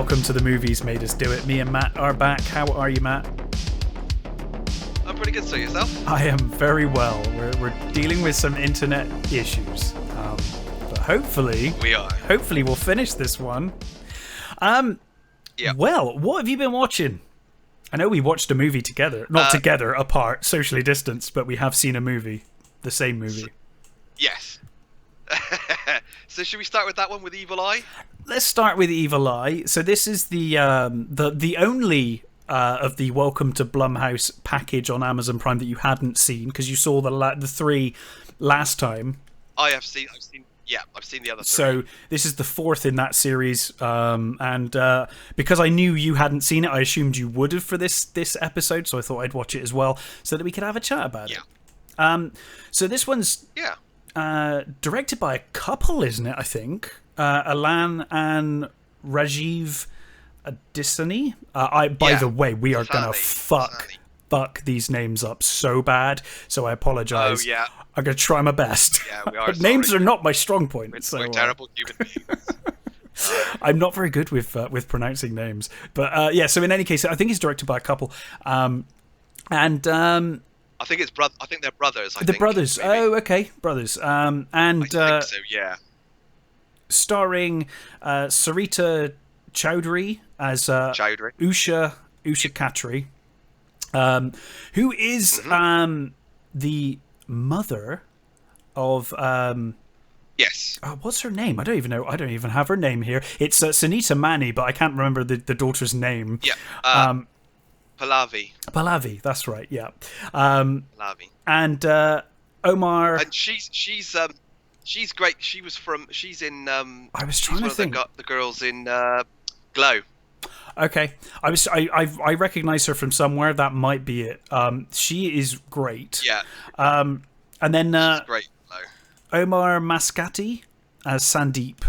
welcome to The Movies Made Us Do It. Me and Matt are back. How are you, Matt? I'm pretty good, so yourself? I am very well. We're dealing with some internet issues. But hopefully... We are. Hopefully we'll finish this one. Yeah. Well, what have you been watching? I know we watched a movie together. Not together, apart, socially distanced, but we have seen a movie. The same movie. Yes. So should we start with that one with Evil Eye? Let's start with Evil Eye. So this is the only of the Welcome to Blumhouse package on Amazon Prime that you hadn't seen, because you saw the three last time. I've seen the other three. So this is the fourth in that series, and because I knew you hadn't seen it, I assumed you would have for this episode, so I thought I'd watch it as well, so that we could have a chat about it. So this one's directed by a couple, isn't it, I think? Alan and Rajiv Adisani. By the way, we are going to fuck these names up so bad, so I apologise. Oh, yeah. I'm going to try my best. Yeah, we are. Names are not my strong point. We're terrible human beings. I'm not very good with pronouncing names. But so in any case, I think he's directed by a couple. I think they're brothers. Brothers. Maybe. Oh, okay. Brothers. I think so, yeah. Starring Sarita Chowdhury as Usha Khatri, who is the mother of yes. What's her name? I don't even know. I don't even have her name here. It's Sunita Mani, but I can't remember the daughter's name. Yeah. Pallavi, that's right. Yeah. Pallavi. And Omar. And she's great. She's in. I was trying to think. The girls in Glow. Okay, I recognise her from somewhere. That might be it. She is great. Yeah. And then she's great. Omar Mascati as Sandeep,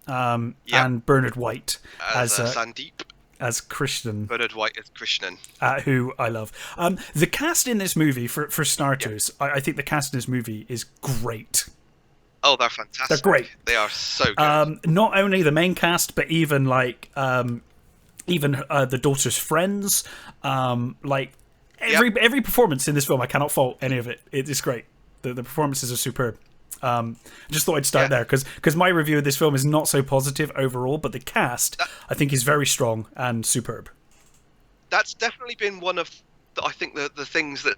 and Bernard White as Sandeep. As Krishnan. Bernard White as Krishnan. Who I love. The cast in this movie, for starters, I think the cast in this movie is great. Oh, they're fantastic. They're great. They are so good. Not only the main cast, but even the daughter's friends. Every performance in this film, I cannot fault any of it. It is great. The performances are superb. I just thought I'd start there because my review of this film is not so positive overall, but the cast I think is very strong and superb. That's definitely been one of I think the things that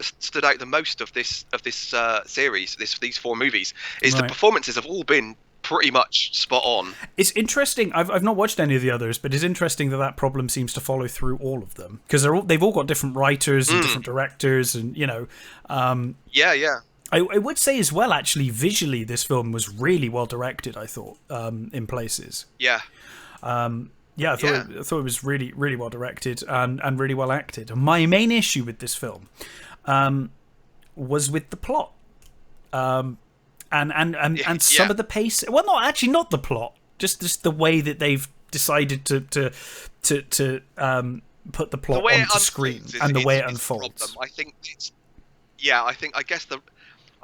stood out the most of this series, these four movies, is the performances have all been pretty much spot on. It's interesting. I've not watched any of the others, but it's interesting that problem seems to follow through all of them, because they've all got different writers and different directors, and I would say as well, actually, visually, this film was really well directed, I thought, in places. Yeah. I thought it was really, really well directed and really well acted. And my main issue with this film was with the plot. And some of the pace. Well, not the plot, just the way that they've decided to put the plot onto screen and the way it unfolds. I think it's. Yeah,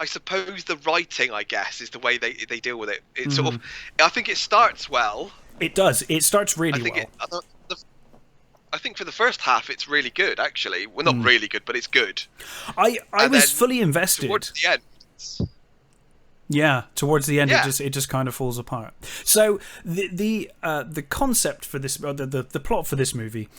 I suppose the writing, is the way they deal with it. It's sort of. I think it starts well. It does. It starts really well. I think for the first half, it's really good. Actually, well, not really good, but it's good. I was fully invested. Towards the end. Towards the end, it just kind of falls apart. So the concept for this, the plot for this movie,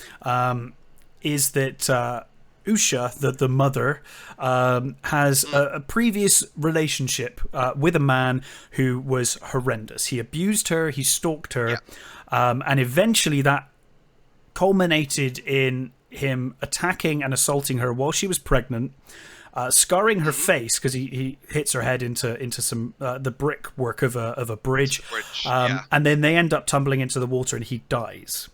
is that Usha, the mother, has a previous relationship with a man who was horrendous. He abused her, he stalked her, and eventually that culminated in him attacking and assaulting her while she was pregnant, scarring her face because he hits her head into some the brickwork of a bridge, and then they end up tumbling into the water and he dies.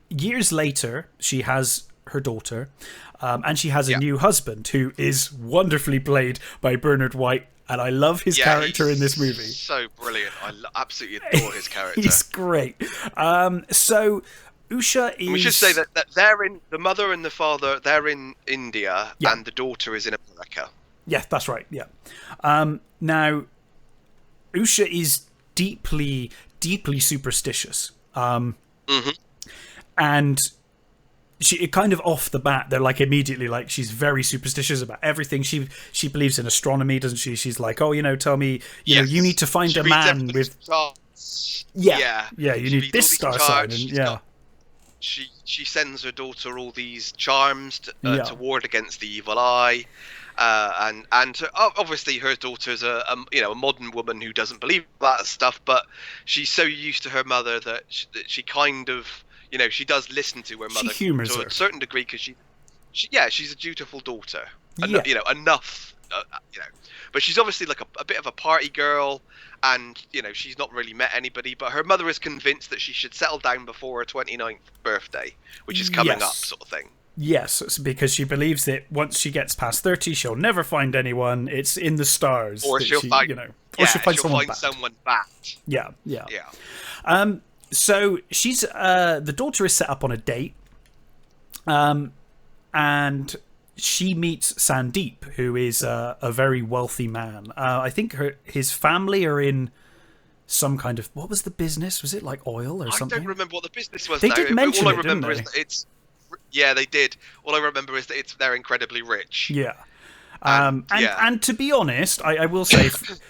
Years later, she has her daughter, and she has a new husband who is wonderfully played by Bernard White, and I love his character in this movie. So brilliant. I absolutely adore his character. He's great. So Usha is... We should say that they're in... The mother and the father, they're in India, and the daughter is in America. Yeah, that's right, Now, Usha is deeply, deeply superstitious. Mm-hmm. And she kind of off the bat, they're like immediately like she's very superstitious about everything. She believes in astronomy, doesn't she? She's like, oh, tell me, you know, you need to find a man with yeah, you need this star sign, and she sends her daughter all these charms to ward against the evil eye. And obviously her daughter's a modern woman who doesn't believe that stuff, but she's so used to her mother that she kind of, she does listen to her mother to a certain degree, because she's a dutiful daughter. Enough, but she's obviously like a bit of a party girl, and she's not really met anybody, but her mother is convinced that she should settle down before her 29th birthday, which is coming up, sort of thing. Yes, it's because she believes that once she gets past 30, she'll never find anyone. It's in the stars. Or she'll find, someone bad. Yeah. So she's the daughter is set up on a date, and she meets Sandeep, who is a very wealthy man. I think his family are in some kind of, what was the business? Was it like oil or something? I don't remember what the business was. They did mention all I remember didn't is that it's. Yeah, they did. All I remember is that they're incredibly rich. Yeah. And to be honest, I will say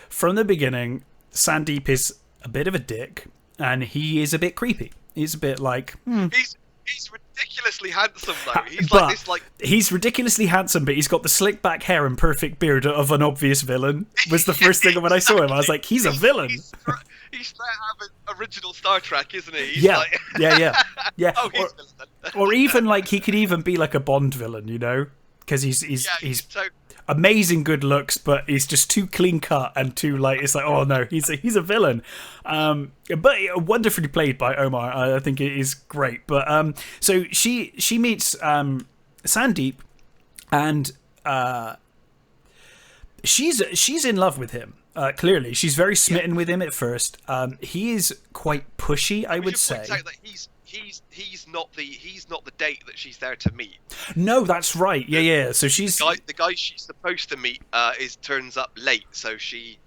from the beginning, Sandeep is a bit of a dick, and he is a bit creepy. He's a bit like... He's ridiculously handsome, though. He's ridiculously handsome, but he's got the slick back hair and perfect beard of an obvious villain, was the first thing when I saw him. I was like, he's a villain. He's straight out of original Star Trek, isn't he? Yeah. Oh, he's or even like he could even be like a Bond villain, because he's amazing good looks, but he's just too clean cut and too like, it's like, oh no, he's a villain. But wonderfully played by Omar. I think it is great. But so she meets Sandeep, and she's in love with him. Clearly, she's very smitten with him at first. He is quite pushy, I would say. Point out that he's not the date that she's there to meet. No, that's right. Yeah. So she's the guy she's supposed to meet turns up late. So she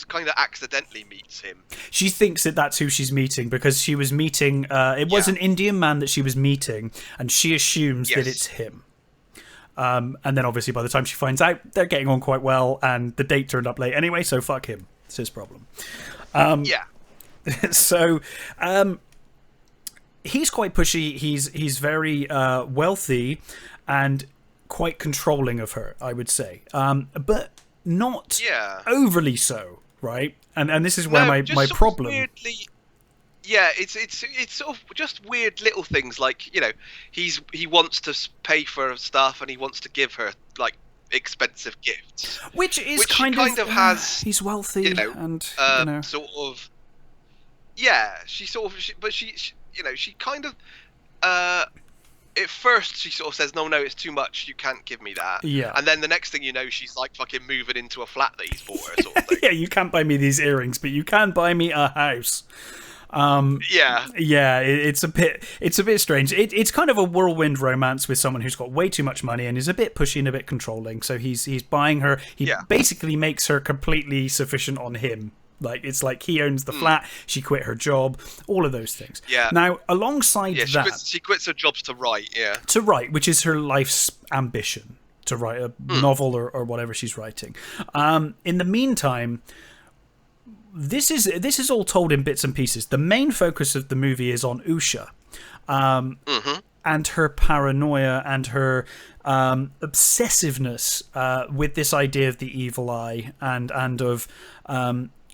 kind of accidentally meets him. She thinks that that's who she's meeting because she was meeting. It was an Indian man that she was meeting, and she assumes that it's him. And then obviously by the time she finds out, they're getting on quite well, and the date turned up late anyway, so fuck him. It's his problem. So he's quite pushy. He's very wealthy and quite controlling of her, I would say. But not overly so, right? And this is where my problem... Weirdly, it's sort of just weird little things, like, he wants to pay for stuff and he wants to give her like expensive gifts, which kind of has. He's wealthy, and sort of. She kind of. At first, she sort of says, "No, it's too much. You can't give me that." Yeah. And then the next thing you know, she's like fucking moving into a flat that he's bought her, sort of thing. Yeah, you can't buy me these earrings, but you can buy me a house. It's a bit strange. It's kind of a whirlwind romance with someone who's got way too much money and is a bit pushy and a bit controlling. So he's buying her. He basically makes her completely sufficient on him. Like, it's like he owns the flat, she quit her job, all of those things. Yeah. Now, alongside that... She quits her jobs to write, To write, which is her life's ambition, to write a novel or whatever she's writing. In the meantime, this is all told in bits and pieces. The main focus of the movie is on Usha. And her paranoia and her obsessiveness with this idea of the evil eye and of...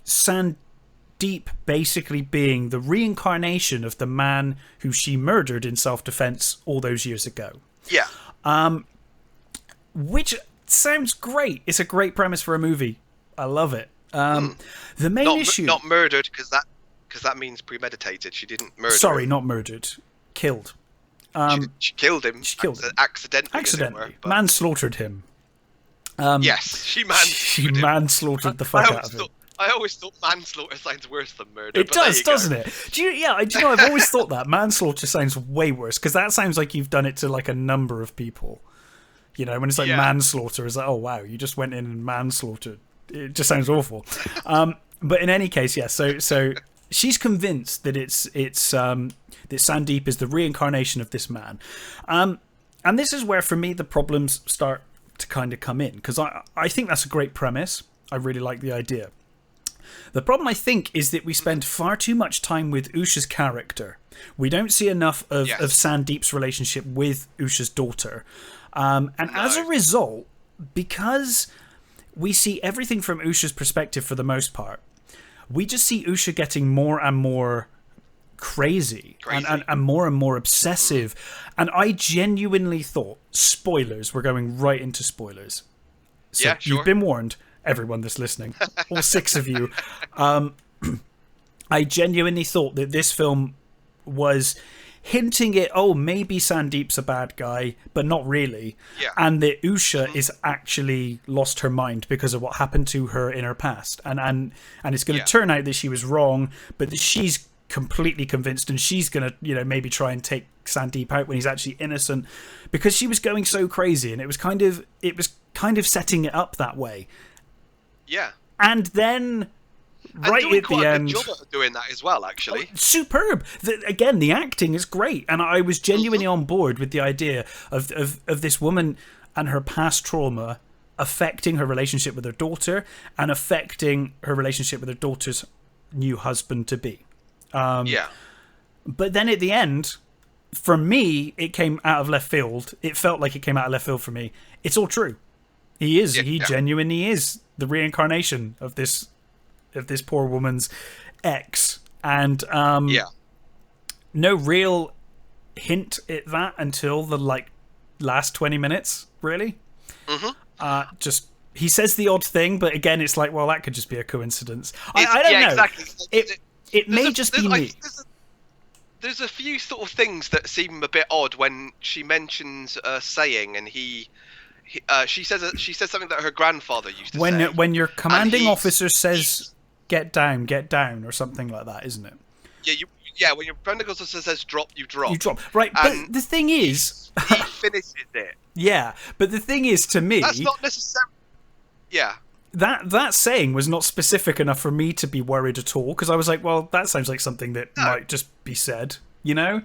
Sandeep basically being the reincarnation of the man who she murdered in self-defense all those years ago. Yeah. Which sounds great. It's a great premise for a movie. I love it. The main issue... Not murdered, because that means premeditated. She didn't murder Sorry, him. not murdered. Killed. She killed him. She killed him. Accidentally. Manslaughtered him. Yes, she manslaughtered the fuck out of him. I always thought manslaughter sounds worse than murder. It does, doesn't it? Do you know, I've always thought that. Manslaughter sounds way worse, because that sounds like you've done it to like a number of people. When it's like manslaughter, it's like, oh wow, you just went in and manslaughtered. It just sounds awful. But in any case, yeah. So she's convinced that that Sandeep is the reincarnation of this man, and this is where for me the problems start to kind of come in, because I think that's a great premise. I really like the idea. The problem, I think, is that we spend far too much time with Usha's character. We don't see enough of Sandeep's relationship with Usha's daughter. And as a result, because we see everything from Usha's perspective for the most part, we just see Usha getting more and more crazy. And more obsessive. And I genuinely thought, spoilers, we're going right into spoilers. So yeah, sure. You've been warned, everyone that's listening, all 6 of you. I genuinely thought that this film was hinting at, maybe Sandeep's a bad guy, but not really. Yeah. And that Usha is actually lost her mind because of what happened to her in her past. And it's going to turn out that she was wrong, but that she's completely convinced, and she's going to, maybe try and take Sandeep out when he's actually innocent, because she was going so crazy, and it was kind of setting it up that way. Yeah. And then right at the end, job at doing that as well, actually. Superb. Again, the acting is great, and I was genuinely on board with the idea of this woman and her past trauma affecting her relationship with her daughter and affecting her relationship with her daughter's new husband to be. But then at the end, for me, it came out of left field. It felt like it came out of left field for me. It's all true. He is. He genuinely is the reincarnation of this poor woman's ex, and no real hint at that until the last 20 minutes, really. Just he says the odd thing, but again, it's like, well, that could just be a coincidence. I don't know. Exactly. It may just be me. There's a few sort of things that seem a bit odd when she mentions a saying, and she says something that her grandfather used to say. When your commanding officer says, get down, or something like that, isn't it? When your commanding officer says drop, you drop. You drop. Right, but the thing is... he finishes it. Yeah, but the thing is, to me... That's not necessarily... Yeah. That saying was not specific enough for me to be worried at all, because I was like, well, that sounds like something that might just be said, you know?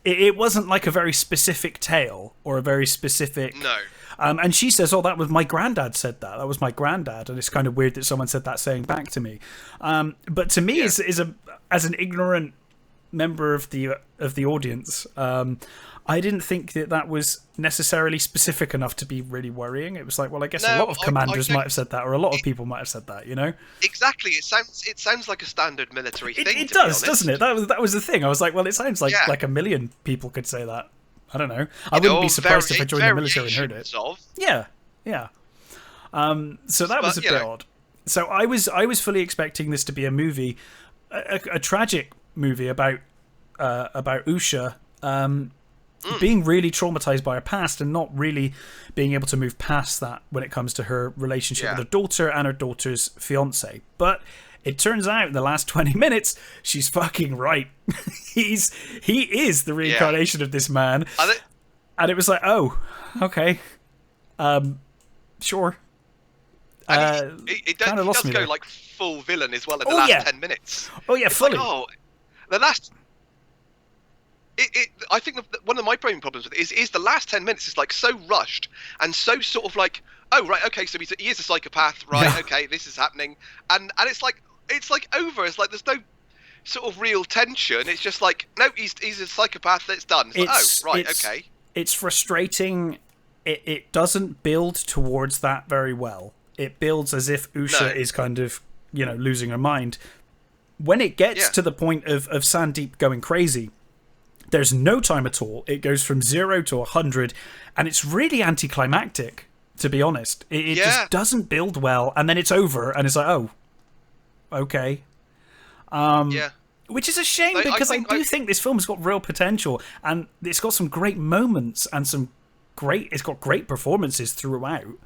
It wasn't like a very specific tale or a very specific... No. And she says, that was my granddad said that. That was my granddad. And it's kind of weird that someone said that saying back to me. But to me, as an ignorant member of the audience, I didn't think that was necessarily specific enough to be really worrying. It was like, well, I guess a lot of commanders might have said that, or a lot of people might have said that, you know? Exactly. It sounds like a standard military thing. It does, doesn't it? That was the thing. I was like, well, it sounds like a million people could say that. I don't know. I wouldn't be surprised if I joined the military and heard it. Yeah. So that was a bit odd. So I was fully expecting this to be a movie, a tragic movie about Usha being really traumatized by her past and not really being able to move past that when it comes to her relationship with her daughter and her daughter's fiance. But it turns out in the last 20 minutes, she's fucking right. He is the reincarnation of this man. And it was like, oh, okay. Sure. It does go like full villain as well in the last 10 minutes. Oh, yeah, fully. The last... I think one of my main problems with it is the last 10 minutes is like so rushed and so sort of like, oh, right, okay, so he is a psychopath, right, okay, this is happening. And it's like over. It's like there's no sort of real tension. It's just like, no, he's a psychopath, it's done. It's like, okay. It's frustrating. It doesn't build towards that very well. It builds as if Usha is kind of, losing her mind. When it gets to the point of Sandeep going crazy, there's no time at all. It goes from 0 to 100, and it's really anticlimactic, to be honest. It just doesn't build well, and then it's over, and it's like, oh, okay. Which is a shame, because I do think this film's got real potential, and it's got some great moments and it's got great performances throughout.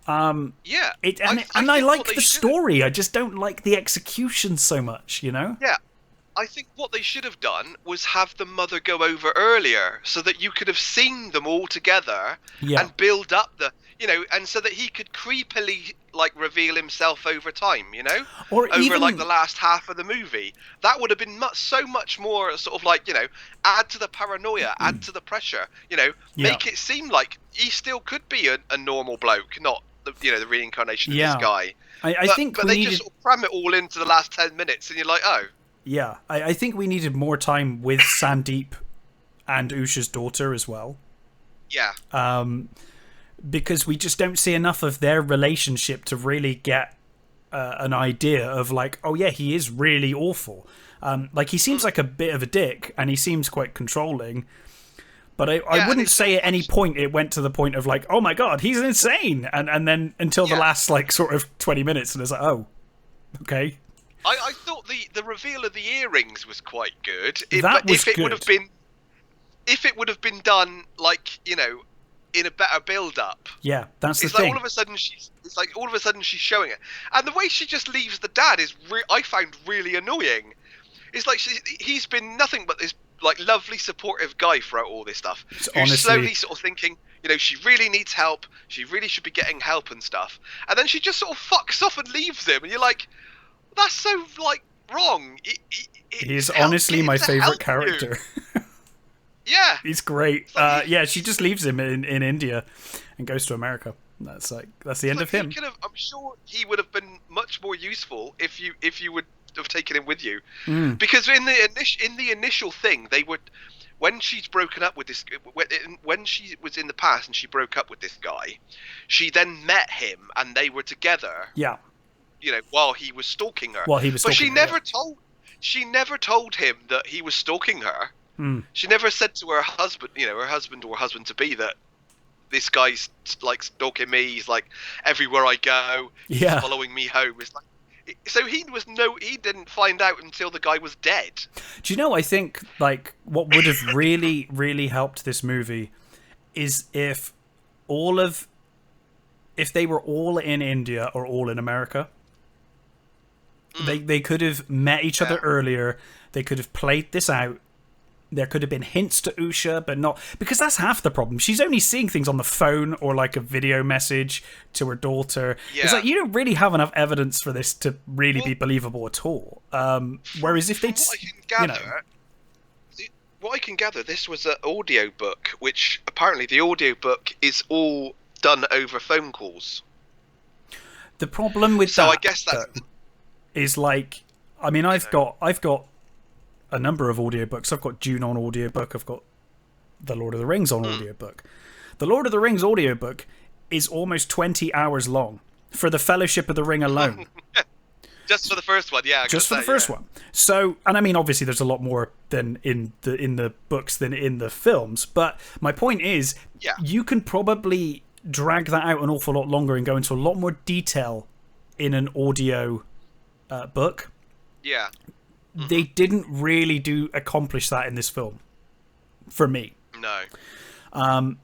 I like the story. I just don't like the execution so much, Yeah. I think what they should have done was have the mother go over earlier so that you could have seen them all together and build up and so that he could creepily like reveal himself over time, you know, or over even like the last half of the movie. That would have been so much more sort of like, you know, add to the paranoia, add to the pressure, you know, make it seem like he still could be a normal bloke, not the, you know, the reincarnation of this guy. I think but they just sort of cram it all into the last 10 minutes, and you're like, oh. Yeah, I think we needed more time with Sandeep and Usha's daughter as well. Yeah. Because we just don't see enough of their relationship to really get an idea of like, oh yeah, he is really awful. Like, he seems like a bit of a dick, and he seems quite controlling. But I wouldn't say at any point it went to the point of like, oh my god, he's insane, and then until the last like sort of 20 minutes, and it's like, oh, okay. I thought the reveal of the earrings was quite good. If it would have been done like, you know, in a better build-up. Yeah, that's the thing. thing. Like all of a sudden she's showing it, and the way she just leaves the dad is I found really annoying. It's like he's been nothing but this like lovely supportive guy throughout all this stuff. Who's slowly sort of thinking, you know, she really needs help. She really should be getting help and stuff. And then she just sort of fucks off and leaves him, and you're like, that's so like wrong. He's honestly my favorite character. Yeah, he's great. Yeah, she just leaves him in India and goes to America. That's the end of him. I'm sure he would have been much more useful if you would have taken him with you, because in the initial thing they would, when she's broken up with this, when she was in the past and she broke up with this guy, she then met him and they were together. Yeah. You know, while he was stalking her. But she never told him that he was stalking her. She never said to her husband, you know, her husband or husband to be, that this guy's like stalking me. He's like everywhere I go. He's following me home. It's like, so he didn't find out until the guy was dead. Do you know? I think like what would have really, really helped this movie is if they were all in India or all in America. They could have met each other earlier. They could have played this out. There could have been hints to Usha, but not... Because that's half the problem. She's only seeing things on the phone or like a video message to her daughter. Yeah. It's like, you don't really have enough evidence for this to really be believable at all. Whereas if they'd... What I can gather, this was an audio book, which apparently the audio book is all done over phone calls. The problem with I guess that's... is like... I mean, I've got a number of audiobooks. I've got Dune on audiobook. I've got The Lord of the Rings on audiobook. The Lord of the Rings audiobook is almost 20 hours long for the Fellowship of the Ring alone. Just for the first one, yeah. Just for the first one. So, and I mean, obviously, there's a lot more than in the books than in the films. But my point is, you can probably drag that out an awful lot longer and go into a lot more detail in an audio book. Yeah. They didn't really accomplish that in this film, for me. No. No.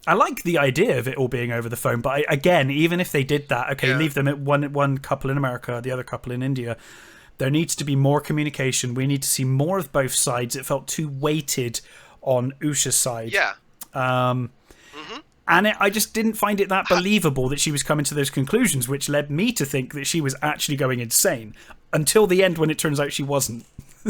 I like the idea of it all being over the phone, but again, even if they did that, leave them at one couple in America, the other couple in India. There needs to be more communication. We need to see more of both sides. It felt too weighted on Usha's side. Yeah. And I just didn't find it that believable that she was coming to those conclusions, which led me to think that she was actually going insane until the end when it turns out she wasn't.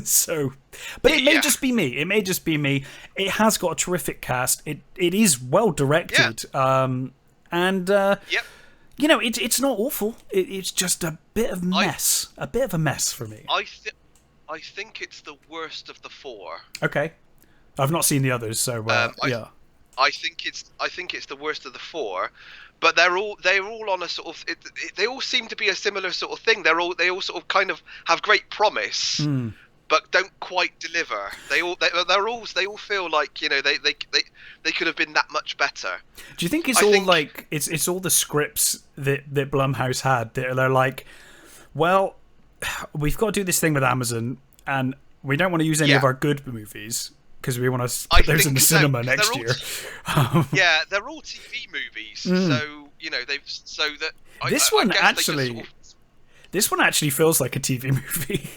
So, but it may just be me. It may just be me. It has got a terrific cast. It is well directed. You know, it's not awful. It's just a bit of mess. A bit of a mess for me. I think it's the worst of the four. Okay. I've not seen the others, so yeah. I think it's the worst of the four, but they're all on a sort of they all seem to be a similar sort of thing. They all sort of kind of have great promise, but don't quite deliver. They all feel like, you know, they could have been that much better. Do you think it's it's all the scripts that Blumhouse had? They're like, well, we've got to do this thing with Amazon, and we don't want to use any of our good movies, because we want to put those in the cinema next year. Yeah, they're all TV movies, so you know this one actually feels like a TV movie.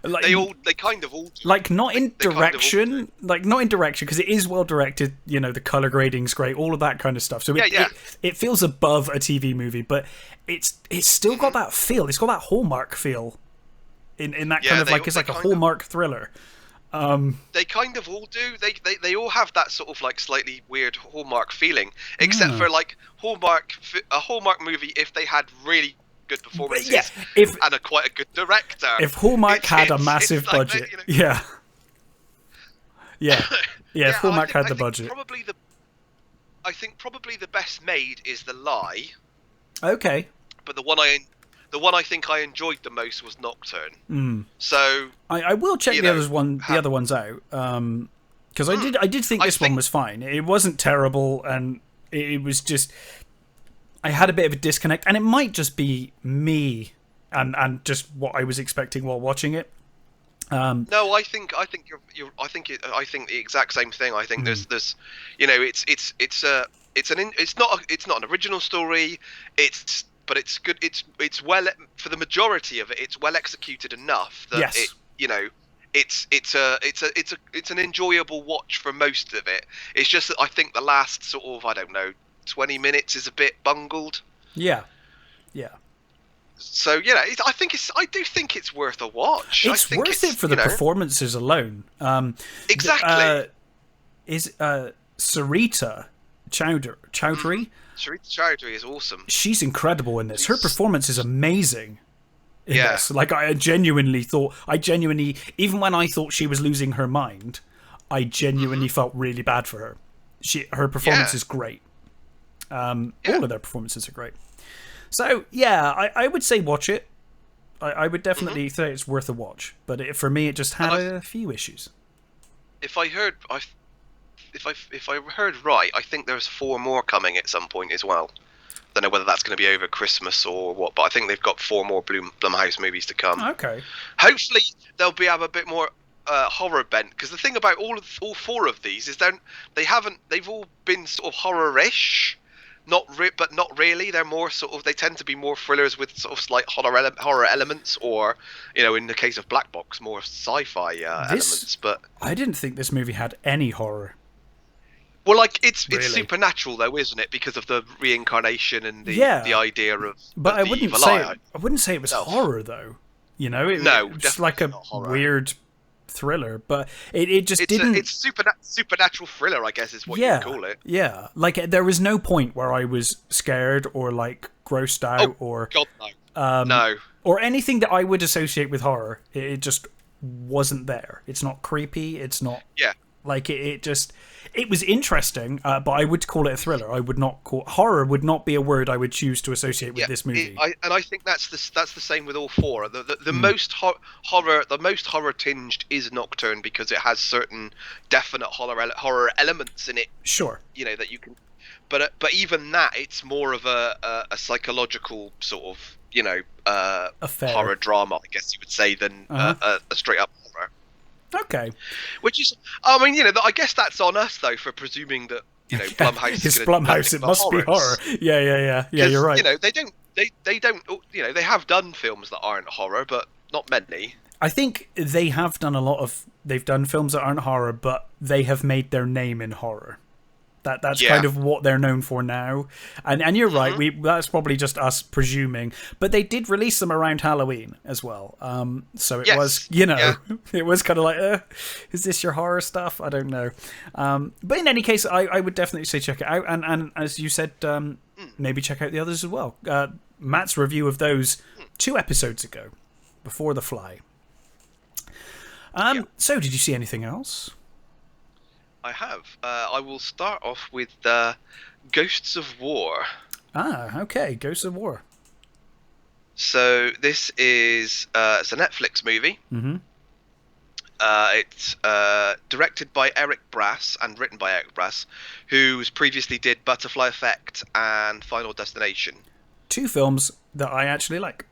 Like, they kind of all do. Like not in direction, kind of like not in direction because it is well directed. You know, the color grading's great, all of that kind of stuff. So it feels above a TV movie, but it's still got that feel. It's got that Hallmark feel. In that kind of like it's like a Hallmark thriller. They kind of all do. They all have that sort of like slightly weird Hallmark feeling, except for like a Hallmark movie if they had really good performances and quite a good director. If Hallmark had a massive budget, yeah. If Hallmark had the budget, I think probably the best made is The Lie. Okay, but the one I think I enjoyed the most was Nocturne. So I will check the other ones out because I did think this one was fine. It wasn't terrible, and it was just I had a bit of a disconnect, and it might just be me and just what I was expecting while watching it. No, I think I think the exact same thing. I think there's you know it's not an original story. But it's good. It's well for the majority of it. It's well executed enough that it's an enjoyable watch for most of it. It's just that I think the last sort of 20 minutes is a bit bungled. Yeah. So I do think it's worth a watch. It's worth it for the performances alone. Exactly. Is Sarita Chowdhury? Sarita Chowdhury is awesome. She's incredible in this. Her performance is amazing in this. Like I genuinely, even when I thought she was losing her mind, I genuinely felt really bad for her. Her performance is great. All of their performances are great. So I would say watch it. I would definitely say it's worth a watch. But for me, it just had a few issues. If I heard right, I think there's 4 more coming at some point as well. Don't know whether that's going to be over Christmas or what, but I think they've got 4 more Blumhouse movies to come. Okay. Hopefully they'll have a bit more horror bent, because the thing about all 4 of these is they've all been sort of horror-ish, but not really. They're more sort of, they tend to be more thrillers with sort of slight horror elements, or in the case of Black Box, more sci-fi elements. But I didn't think this movie had any horror. Well, like it's supernatural though, isn't it? Because of the reincarnation and the idea of. But I wouldn't say it was horror though. It just like a weird thriller, but it just didn't. It's supernatural thriller, I guess, is what you call it. Yeah, like there was no point where I was scared or like grossed out or God no, no, or anything that I would associate with horror. It just wasn't there. It's not creepy. It's not. Yeah. Like it was interesting, but I would call it a thriller. I would not call horror. Would not be a word I would choose to associate with this movie. I think that's the same with all 4. The most horror tinged is Nocturne, because it has certain definite horror elements in it. Sure. That you can, but even that, it's more of a psychological sort of horror drama, I guess you would say, than a straight up horror. Okay. Which is, I guess that's on us though, for presuming that Blumhouse is Blumhouse. It must be horror. Yeah. You're right. They don't. They have done films that aren't horror, but not many. I think they have done they've done films that aren't horror, but they have made their name in horror. That's kind of what they're known for now. And you're right, that's probably just us presuming. But they did release them around Halloween as well. So it was, it was kind of like, is this your horror stuff? I don't know. But in any case, I would definitely say check it out. And as you said, maybe check out the others as well. Matt's review of those 2 episodes ago, before The Fly. So did you see anything else? I have. I will start off with Ghosts of War. Okay. Ghosts of War. So this is it's a Netflix movie. Mm-hmm. It's directed by Eric Brass and written by Eric Brass, who's previously did Butterfly Effect and Final Destination. 2 films that I actually like.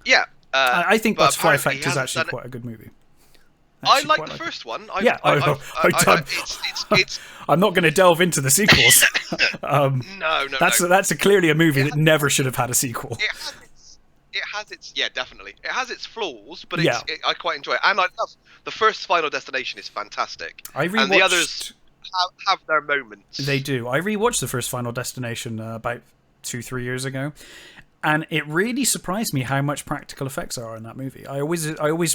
Yeah. I think Butterfly Effect is actually quite a good movie. I like the first one. I'm not going to delve into the sequels. No. That's clearly a movie that never should have had a sequel. it has its definitely it has its flaws, but Yeah. I quite enjoy it, and I love the first Final Destination is fantastic, I rewatched. and the others have their moments. They do. I rewatched the first Final Destination about 2-3 years ago, and it really surprised me how much practical effects are in that movie. I always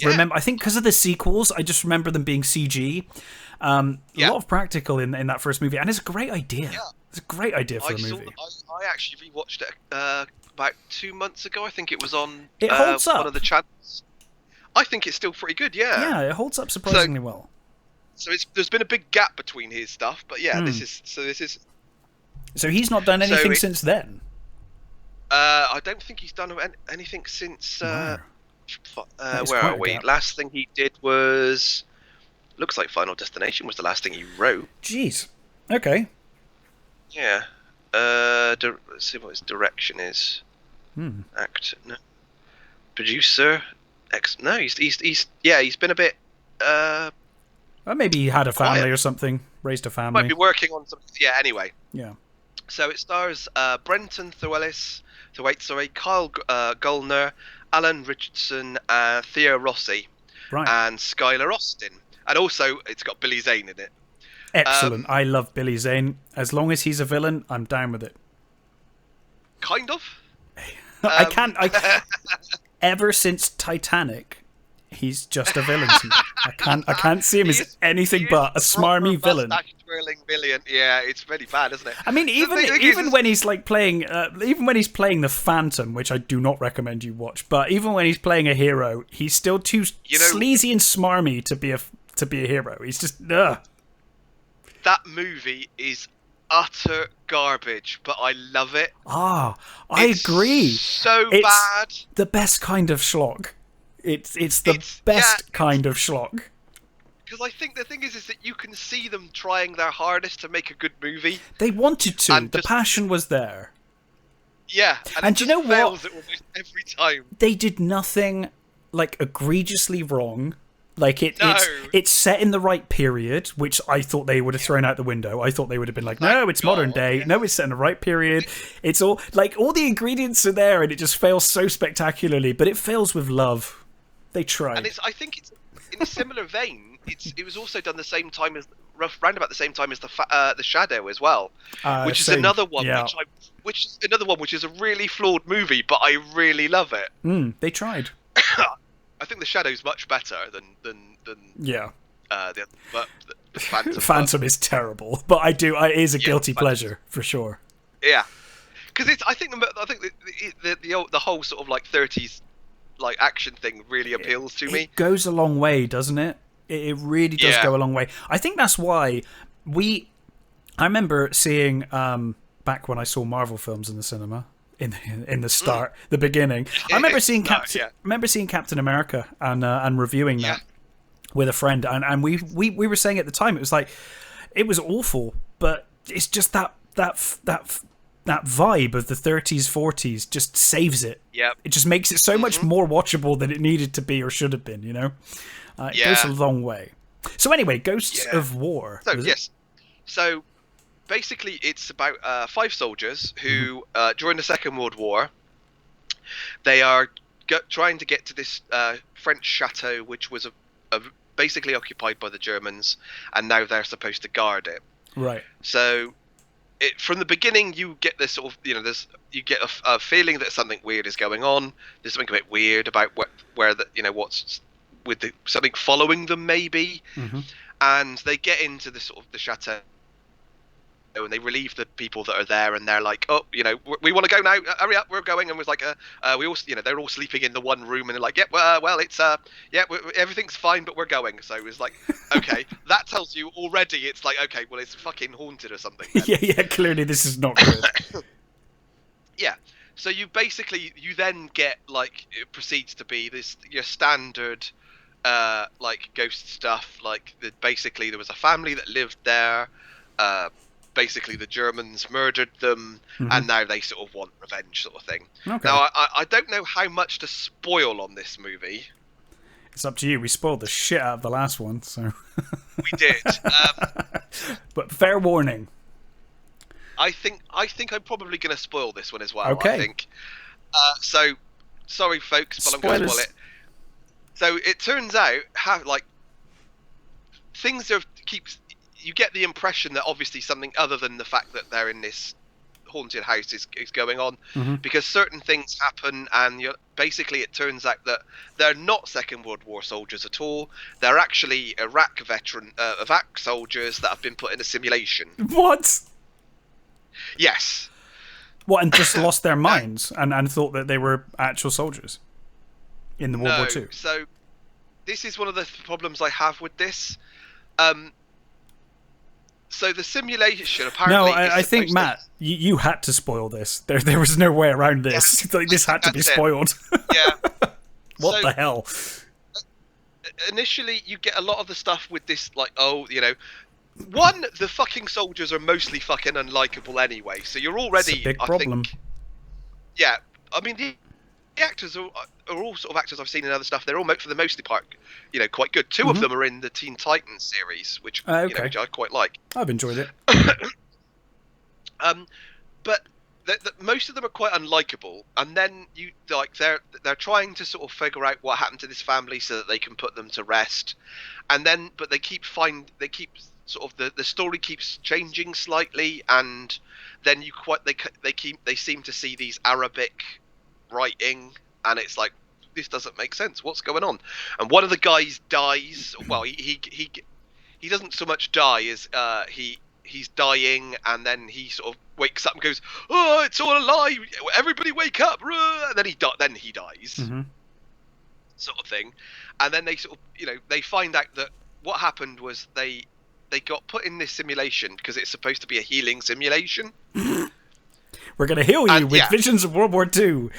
remember. I think because of the sequels, I just remember them being CG. A lot of practical in that first movie, and it's a great idea. Yeah. It's a great idea for a movie. I actually rewatched it about 2 months ago. I think it was on it holds up. One of the channels. I think it's still pretty good. Yeah. Yeah, it holds up surprisingly well. So there's been a big gap between his stuff, but yeah, this is. So he's not done anything since then. I don't think he's done anything since. Where are we? Last thing he did was. Looks like Final Destination was the last thing he wrote. Jeez. Okay. Yeah. Let's see what his direction is. Actor. No. Producer. No, he's been a bit. Well, maybe he had a family or something. Raised a family. Might be working on something. Yeah. Anyway. Yeah. So it stars Brenton Thwaites, Kyle Gallner, Alan Richardson, Thea Rossi, and Skylar Austin. And also, it's got Billy Zane in it. Excellent. I love Billy Zane. As long as he's a villain, I'm down with it. Kind of. I can't. Ever since Titanic, he's just a villain to me. I can't see him as anything but a smarmy villain. Twirling villain. Yeah, it's really bad, isn't it? I mean, even when he's like playing, even when he's playing the Phantom, which I do not recommend you watch, but even when he's playing a hero, he's still too sleazy and smarmy to be a hero. He's just That movie is utter garbage, but I love it. I agree. So it's bad. The best kind of schlock. It's the best kind of schlock. Because I think the thing is that you can see them trying their hardest to make a good movie. They wanted to. The passion was there. Yeah, and do you know what? Fails almost every time. They did nothing like egregiously wrong. Like it's set in the right period, which I thought they would have thrown out the window. I thought they would have been like, no, it's modern day. Yeah. No, it's set in the right period. It's all like all the ingredients are there, and it just fails so spectacularly. But it fails with love. They tried. And I think it's in a similar vein. It was also done the same time as round about the same time as the Shadow as well, which is another one. Yeah. Which is another one which is a really flawed movie, but I really love it. They tried. I think the Shadow's much better than yeah. The Phantom. Phantom is terrible, but it is a guilty pleasure for sure. Yeah, because I think the whole sort of like 30s like action thing really appeals to me. It goes a long way, doesn't it? It really does go a long way. I think that's why I remember seeing back when I saw Marvel films in the cinema. In the start, the beginning, I remember seeing Captain America and reviewing that with a friend, and we were saying at the time it was awful, but it's just that vibe of the 30s 40s just saves it. It just makes it so much more watchable than it needed to be or should have been. It goes a long way. So anyway, Ghosts of War. So so. Basically, it's about 5 soldiers who, during the Second World War, they are trying to get to this French chateau, which was basically occupied by the Germans, and now they're supposed to guard it. Right. So, from the beginning, you get this sort of, you get a feeling that something weird is going on. There's something a bit weird about what's with something following them, maybe. And they get into the sort of the chateau. And they relieve the people that are there, and they're like, "Oh, we want to go now. Hurry up, we're going." And was like, we all, they're all sleeping in the one room, and they're like, "Yeah, well, it's everything's fine, but we're going." So it was like, okay, that tells you already. It's like, okay, well, it's fucking haunted or something. yeah, clearly this is not good. Yeah. So you then get like it proceeds to be your standard like ghost stuff. Like basically there was a family that lived there. Basically, the Germans murdered them, and now they sort of want revenge, sort of thing. Okay. Now, I don't know how much to spoil on this movie. It's up to you. We spoiled the shit out of the last one, so we did. But fair warning. I think I'm probably going to spoil this one as well. Okay. I think. So sorry, folks, but I'm going to spoil it. So it turns out, things you get the impression that obviously something other than the fact that they're in this haunted house is going on, because certain things happen, and basically it turns out that they're not Second World War soldiers at all. They're actually Iraq soldiers that have been put in a simulation. What? Yes. What, and just lost their minds and thought that they were actual soldiers in the World War II? So this is one of the problems I have with this. So the simulation apparently. No, I think Matt, you had to spoil this. There was no way around this. Yeah, like, this had to be spoiled. Yeah. What the hell? Initially, you get a lot of the stuff with this, like, one, the fucking soldiers are mostly fucking unlikable anyway, so you're already. It's a big problem. Yeah, I mean the actors are all sort of actors I've seen in other stuff. They're all, for the most part, quite good. Two of them are in the Teen Titans series, which which I quite like. I've enjoyed it. But most of them are quite unlikable, and then they're trying to sort of figure out what happened to this family so that they can put them to rest, and then the story keeps changing slightly, and then they seem to see these Arabic writing, and it's like, this doesn't make sense. What's going on? And one of the guys dies. Well, he doesn't so much die as he's dying, and then he sort of wakes up and goes, "Oh, it's all a lie! Everybody wake up!" And then he dies, sort of thing. And then they sort of they find out that what happened was they got put in this simulation because it's supposed to be a healing simulation. We're going to heal you with visions of World War II.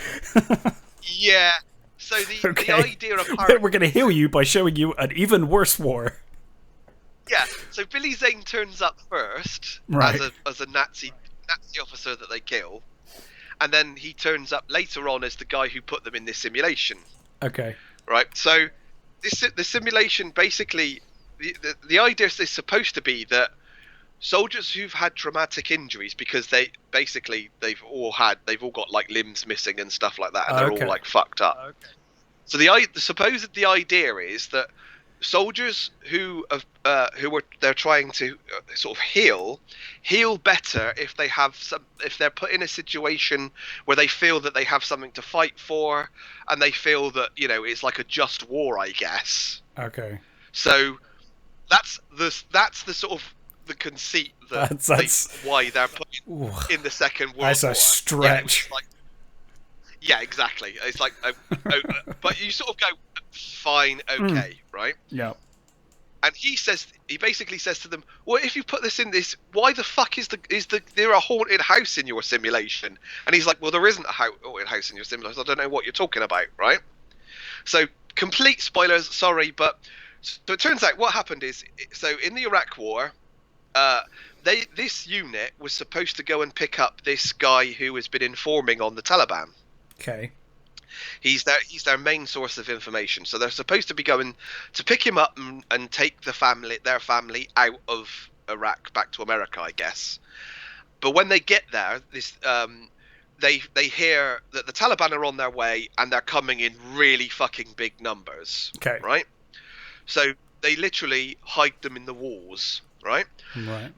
Yeah. So the idea apparently... We're going to heal you by showing you an even worse war. Yeah. So Billy Zane turns up first as a Nazi officer that they kill, and then he turns up later on as the guy who put them in this simulation. Okay. Right. So the simulation basically, the idea is supposed to be that soldiers who've had traumatic injuries, because they've all got like limbs missing and stuff like that, and they're all like fucked up. Okay. So the idea is that soldiers they're trying to sort of heal better if they're put in a situation where they feel that they have something to fight for, and they feel that it's like a just war, I guess. Okay. So that's the sort of the conceit that's why they're put in the Second World War. That's a stretch. Yeah, exactly. It's like, but you sort of go, fine, okay, right? Yeah. And he basically says to them, well, if you put this in this, why the fuck is there a haunted house in your simulation? And he's like, well, there isn't a haunted house in your simulation. I don't know what you're talking about, right? So complete spoilers, sorry, but so it turns out what happened is, so in the Iraq War, this unit was supposed to go and pick up this guy who has been informing on the Taliban. Okay. He's their main source of information. So they're supposed to be going to pick him up and take their family out of Iraq back to America, I guess. But when they get there, they hear that the Taliban are on their way, and they're coming in really fucking big numbers. Okay. Right? So they literally hide them in the walls, right? Right.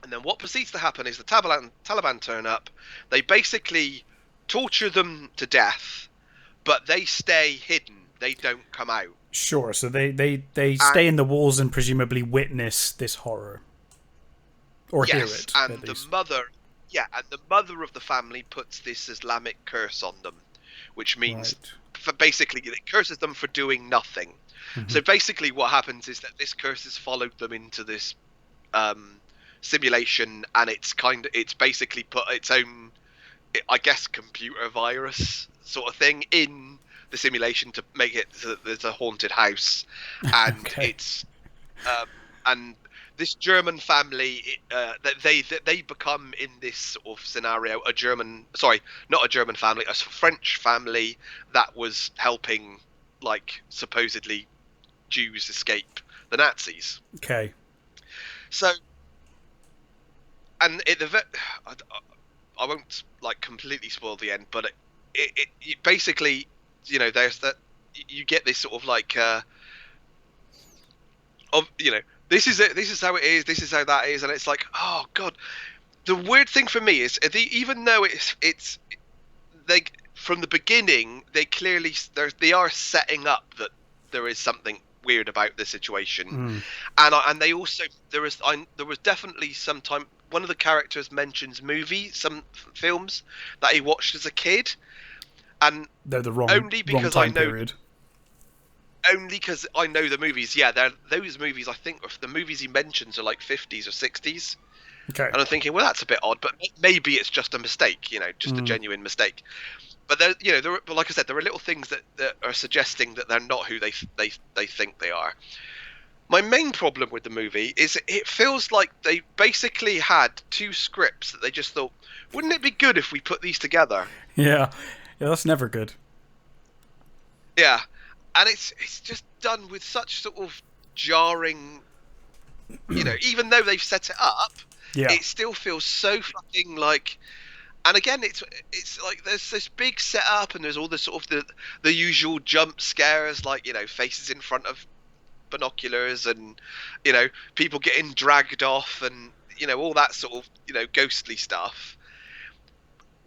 And then what proceeds to happen is the Taliban turn up. They basically torture them to death, but they stay hidden. They don't come out. Sure. So they stay in the walls and presumably witness this horror, or hear it. And the mother of the family puts this Islamic curse on them, which means basically it curses them for doing nothing. Mm-hmm. So basically what happens is that this curse has followed them into this simulation, and it's basically put its own, I guess, computer virus sort of thing in the simulation to make it so that there's a haunted house, and it's and this German family that they become in this sort of scenario a French family that was helping, like, supposedly Jews escape the Nazis. Okay. So, and I won't like completely spoil the end, but basically, there's that you get this sort of like, this is it, this is how it is, this is how that is, and it's like, oh god. The weird thing for me is, even though it's they from the beginning, they are setting up that there is something weird about the situation, and they also there was definitely some time one of the characters mentions some films that he watched as a kid, and they're the wrong because wrong time I know period. Only because I know the movies. Yeah, those movies. I think the movies he mentions are like 50s or 60s. Okay. And I'm thinking, well, that's a bit odd, but maybe it's just a mistake, just a genuine mistake. But but like I said, there are little things that are suggesting that they're not who they think they are. My main problem with the movie is it feels like they basically had two scripts that they just thought, wouldn't it be good if we put these together? Yeah, that's never good. Yeah, and it's just done with such sort of jarring, even though they've set it up. Yeah. It still feels so fucking like, and again, it's like there's this big setup and there's all the sort of the usual jump scares, like faces in front of binoculars and people getting dragged off and all that sort of ghostly stuff.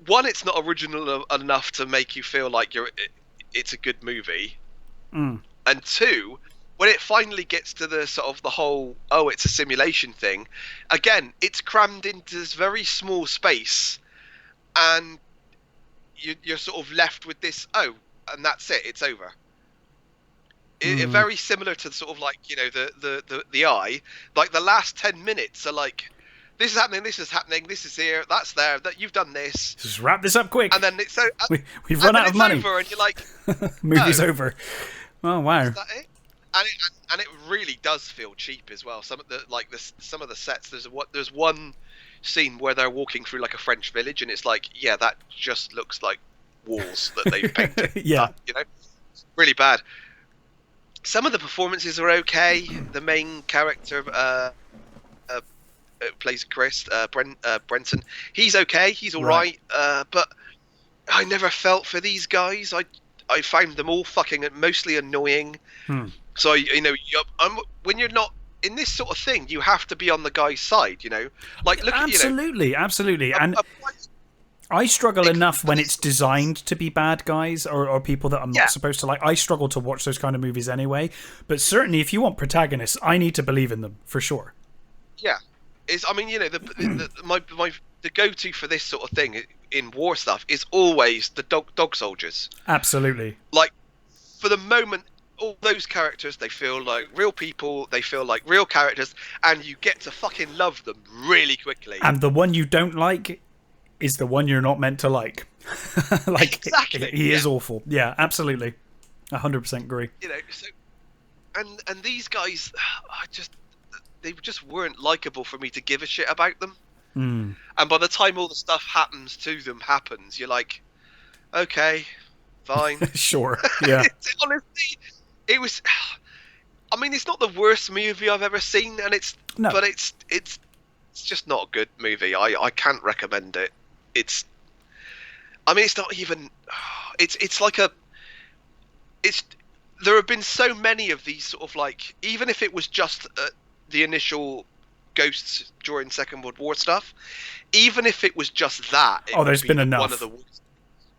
One, it's not original enough to make you feel like it's a good movie, and two, when it finally gets to the sort of the whole, it's a simulation thing, again, it's crammed into this very small space, and you're sort of left with this, and that's it, it's over. Very similar to sort of like, the Eye, like the last 10 minutes are like, this is happening, this is here, that's there, that you've done this. Just wrap this up quick. And then it's so we've run out of money. Over and you're like, movie's over. Oh wow. Is that it? And it really does feel cheap as well. Some of the sets. There's one scene where they're walking through like a French village, and it's like, yeah, that just looks like walls that they've painted. Yeah, really bad. Some of the performances are okay. The main character plays Chris Brenton. He's okay. He's all right. But I never felt for these guys. I found them all fucking mostly annoying. So when you're not in this sort of thing, you have to be on the guy's side. Like look absolutely, and I struggle enough when it's designed to be bad guys or people that I'm not supposed to like. I struggle to watch those kind of movies anyway. But certainly, if you want protagonists, I need to believe in them for sure. Yeah, the go-to for this sort of thing in war stuff is always the dog soldiers. Absolutely. Like for the moment, all those characters, they feel like real people, they feel like real characters, and you get to fucking love them really quickly. And the one you don't like is the one you're not meant to like. Like exactly. He is awful. Yeah, absolutely. 100% agree. So and these guys, they just weren't likable for me to give a shit about them. And by the time all the stuff happens, you're like, okay, fine. Sure, yeah. Honestly, it was. I mean, it's not the worst movie I've ever seen, and but it's just not a good movie. I can't recommend it. It's not even. It's like a. There have been so many of these sort of like, even if it was just the initial ghosts during Second World War stuff, even if it was just that, there's been enough. One of the worst.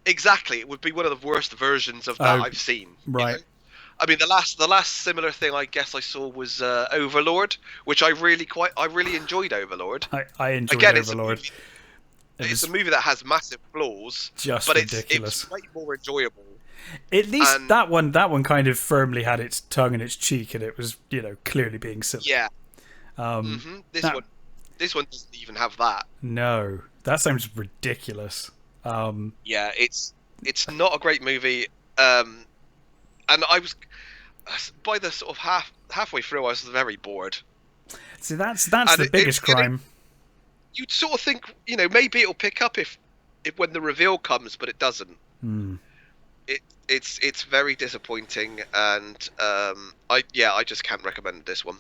Exactly, it would be one of the worst versions of that I've seen. Right. I mean, the last similar thing I guess I saw was Overlord, which I really enjoyed Overlord. I enjoyed Overlord. It's a movie that has massive flaws, but ridiculous. It's way more enjoyable. At least that one kind of firmly had its tongue in its cheek, and it was clearly being silly. Yeah. This one doesn't even have that. No, that sounds ridiculous. Yeah, it's not a great movie. And I was by the sort of halfway through, I was very bored. See, that's the biggest crime. You'd sort of think, maybe it'll pick up if when the reveal comes, but it doesn't. It's very disappointing, and I just can't recommend this one.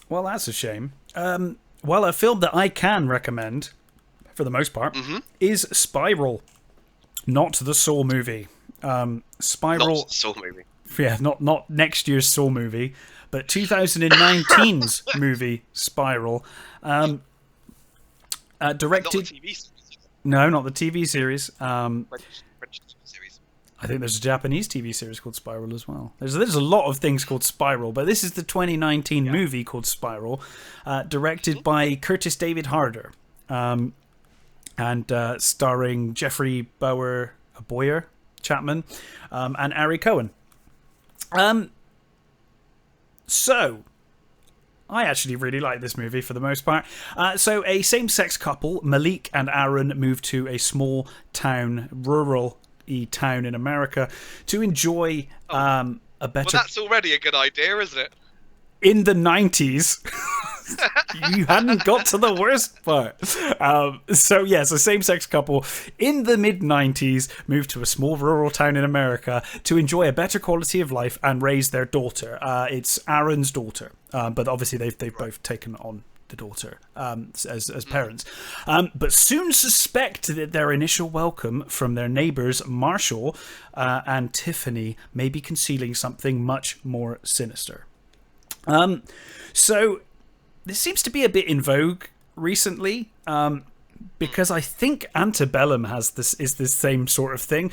Well, that's a shame. Well, a film that I can recommend, for the most part, is Spiral. Not the Saw movie. Spiral. Not the Saw movie. Yeah, not next year's Saw movie, but 2019's movie Spiral. Directed. Not the TV series. No, not the TV series. French TV series. I think there's a Japanese TV series called Spiral as well. There's a lot of things called Spiral, but this is the 2019 movie called Spiral, directed by Curtis David Harder, and starring Jeffrey Boyer Chapman, and Ari Cohen. So, I actually really like this movie for the most part. So, a same-sex couple, Malik and Aaron, move to a small town, rural-y town in America to enjoy a better... Well, that's already a good idea, isn't it? In the 90s. You hadn't got to the worst part. So, yes, a same-sex couple in the mid-90s moved to a small rural town in America to enjoy a better quality of life and raise their daughter. It's Aaron's daughter, but obviously they've both taken on the daughter as parents. But soon suspect that their initial welcome from their neighbours, Marshall and Tiffany, may be concealing something much more sinister. So this seems to be a bit in vogue recently, because I think Antebellum is the same sort of thing.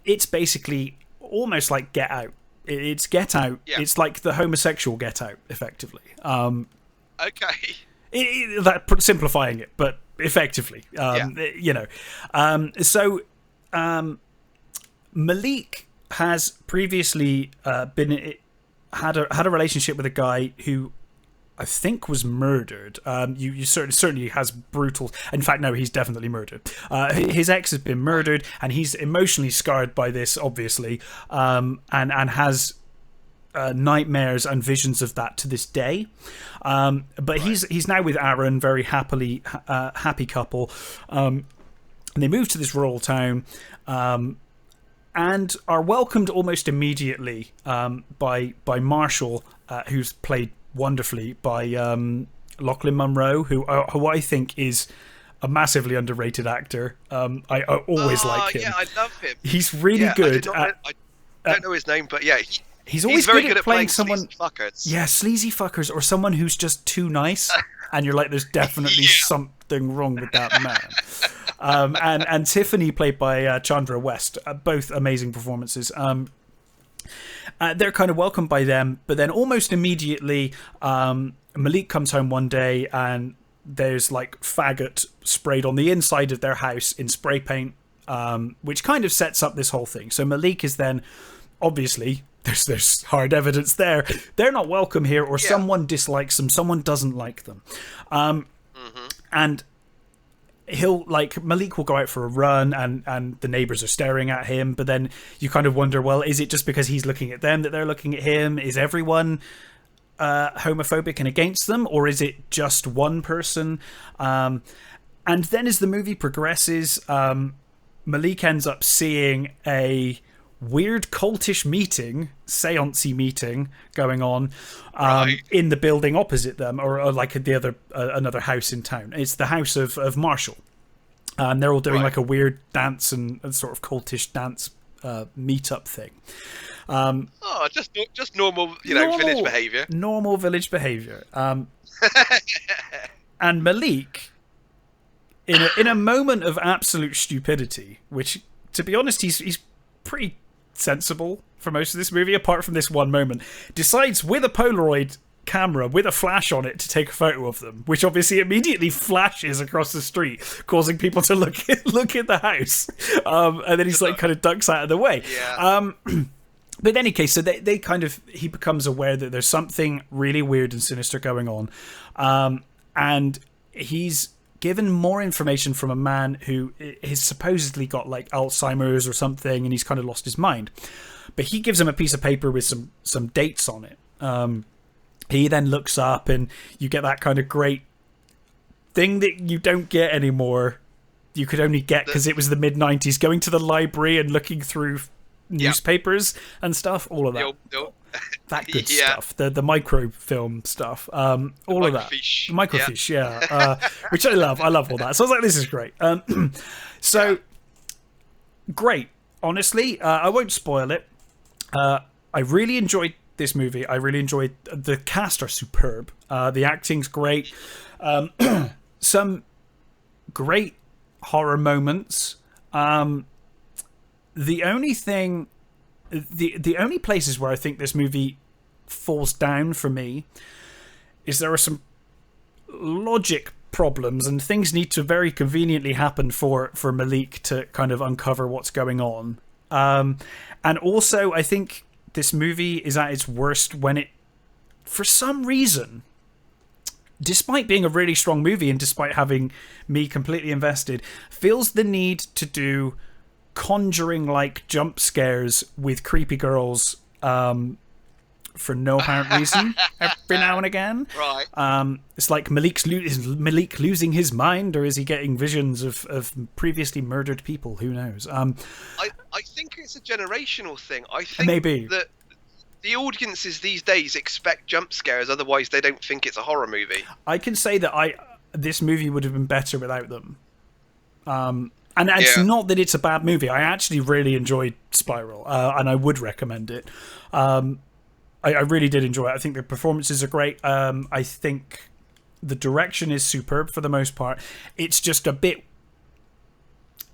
It's basically almost like Get Out. It's Get Out. Yeah. It's like the homosexual Get Out, effectively. Okay. Simplifying it, but effectively, So Malik has previously had a relationship with a guy who I think was murdered. You certainly has brutal. In fact, no, he's definitely murdered. His ex has been murdered, and he's emotionally scarred by this, obviously, and has nightmares and visions of that to this day. But he's now with Aaron, very happy couple. And they move to this rural town. And are welcomed almost immediately by Marshall, who's played wonderfully by Lachlan Monroe, who I think is a massively underrated actor. I always like him. Yeah, I love him. He's really good. I don't know his name, but yeah, he's always very good at playing someone. Sleazy fuckers. Yeah, sleazy fuckers, or someone who's just too nice, and you're like, there's definitely something wrong with that man. And Tiffany, played by Chandra West, both amazing performances. They're kind of welcomed by them, but then almost immediately, Malik comes home one day and there's like faggot sprayed on the inside of their house in spray paint, which kind of sets up this whole thing. So Malik is then, obviously, there's hard evidence there. They're not welcome here, or someone dislikes them, someone doesn't like them. And Malik will go out for a run, and the neighbors are staring at him, but then you kind of wonder, well, is it just because he's looking at them that they're looking at him? Is everyone homophobic and against them, or is it just one person? And then as the movie progresses, Malik ends up seeing a weird cultish seance-y meeting going on in the building opposite them, or like another house in town. It's the house of Marshall. And they're all doing like a weird dance and sort of cultish dance meet-up thing. Just normal, village behaviour. Normal village behaviour. And Malik, in a moment of absolute stupidity, which, to be honest, he's pretty sensible for most of this movie, apart from this one moment, decides with a Polaroid camera with a flash on it to take a photo of them, which obviously immediately flashes across the street, causing people to look at the house. And then he's like kind of ducks out of the way. Yeah. But in any case, so he becomes aware that there's something really weird and sinister going on. And he's given more information from a man who has supposedly got like Alzheimer's or something, and he's kind of lost his mind. But he gives him a piece of paper with some dates on it. He then looks up, and you get that kind of great thing that you don't get anymore. You could only get because it was the mid-90s, going to the library and looking through newspapers and stuff, all of that. That good stuff, the microfilm stuff, all of that, microfiche, which I love all that. So I was like, this is great. So Great. Honestly, I won't spoil it. I really enjoyed this movie. I really enjoyed the cast are superb. The acting's great. Some great horror moments. The only thing, the only places where I think this movie falls down for me is there are some logic problems and things need to very conveniently happen for Malik to kind of uncover what's going on. And also, I think this movie is at its worst when it, for some reason, despite being a really strong movie and despite having me completely invested, feels the need to do Conjuring-like jump scares with creepy girls for no apparent reason every now and again. Right. It's like is Malik losing his mind, or is he getting visions of previously murdered people? Who knows? I think it's a generational thing. I think maybe that the audiences these days expect jump scares, otherwise they don't think it's a horror movie. I can say that this movie would have been better without them. And it's not that it's a bad movie. I actually really enjoyed Spiral, and I would recommend it. I really did enjoy it. I think the performances are great. I think the direction is superb for the most part. It's just a bit...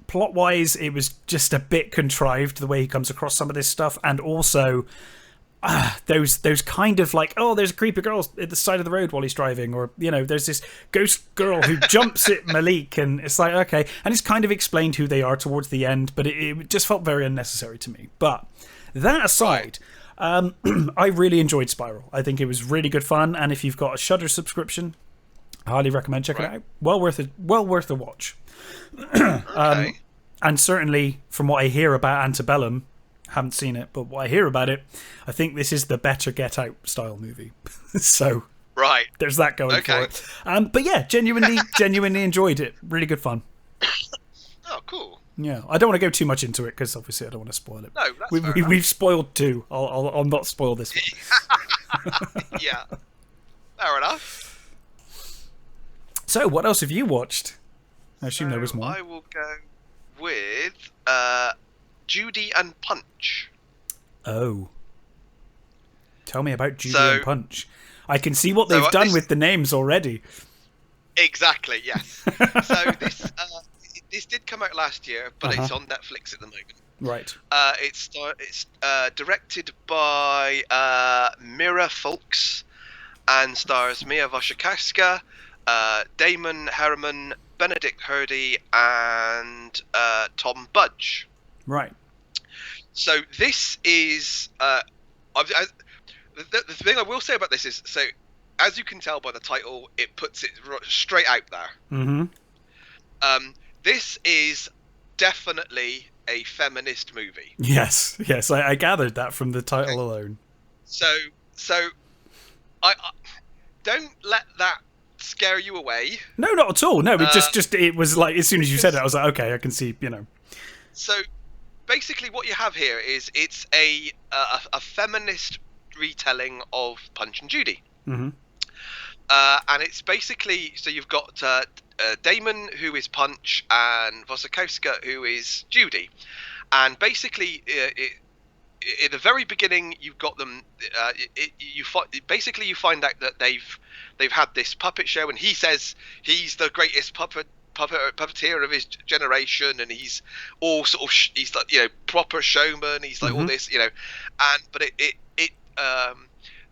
Plot-wise, it was just a bit contrived, the way he comes across some of this stuff. And also, those kind of like, oh, there's a creepy girl at the side of the road while he's driving. Or, there's this ghost girl who jumps at Malik. And it's like, okay. And it's kind of explained who they are towards the end. But it just felt very unnecessary to me. But that aside... I really enjoyed Spiral. I think it was really good fun, and if you've got a Shudder subscription, I highly recommend checking it out. Well worth a watch. Okay. And certainly, from what I hear about Antebellum, haven't seen it, but what I hear about it, I think this is the better Get Out style movie. So right, there's that going for it. But yeah, genuinely enjoyed it. Really good fun. Oh, cool. Yeah, I don't want to go too much into it because obviously I don't want to spoil it. No, that's we've spoiled two. I'll not spoil this one. Yeah, fair enough. So, what else have you watched? I assume there was more. I will go with Judy and Punch. Oh, tell me about Judy and Punch. I can see what they've done with the names already. Exactly. Yes. So this did come out last year, but it's on Netflix at the moment. Right. It's directed by Mira Folks and stars Mia Wasikowska, Damon Herriman, Benedict Hurdy, and Tom Budge. Right. So this is the thing I will say about this is, so as you can tell by the title, it puts it straight out there. Mm-hmm. This is definitely a feminist movie. Yes, I gathered that from the title alone. So I don't let that scare you away. No, not at all. No, it it was like, as soon as you said it, I was like, okay, I can see, So basically what you have here is it's a feminist retelling of Punch and Judy. Mm-hmm. And it's basically, so you've got Damon, who is Punch, and Wasikowska, who is Judy. And basically, in the very beginning, you've got them. You find out that they've had this puppet show, and he says he's the greatest puppeteer of his generation, and he's all sort of he's like proper showman. He's like all this, but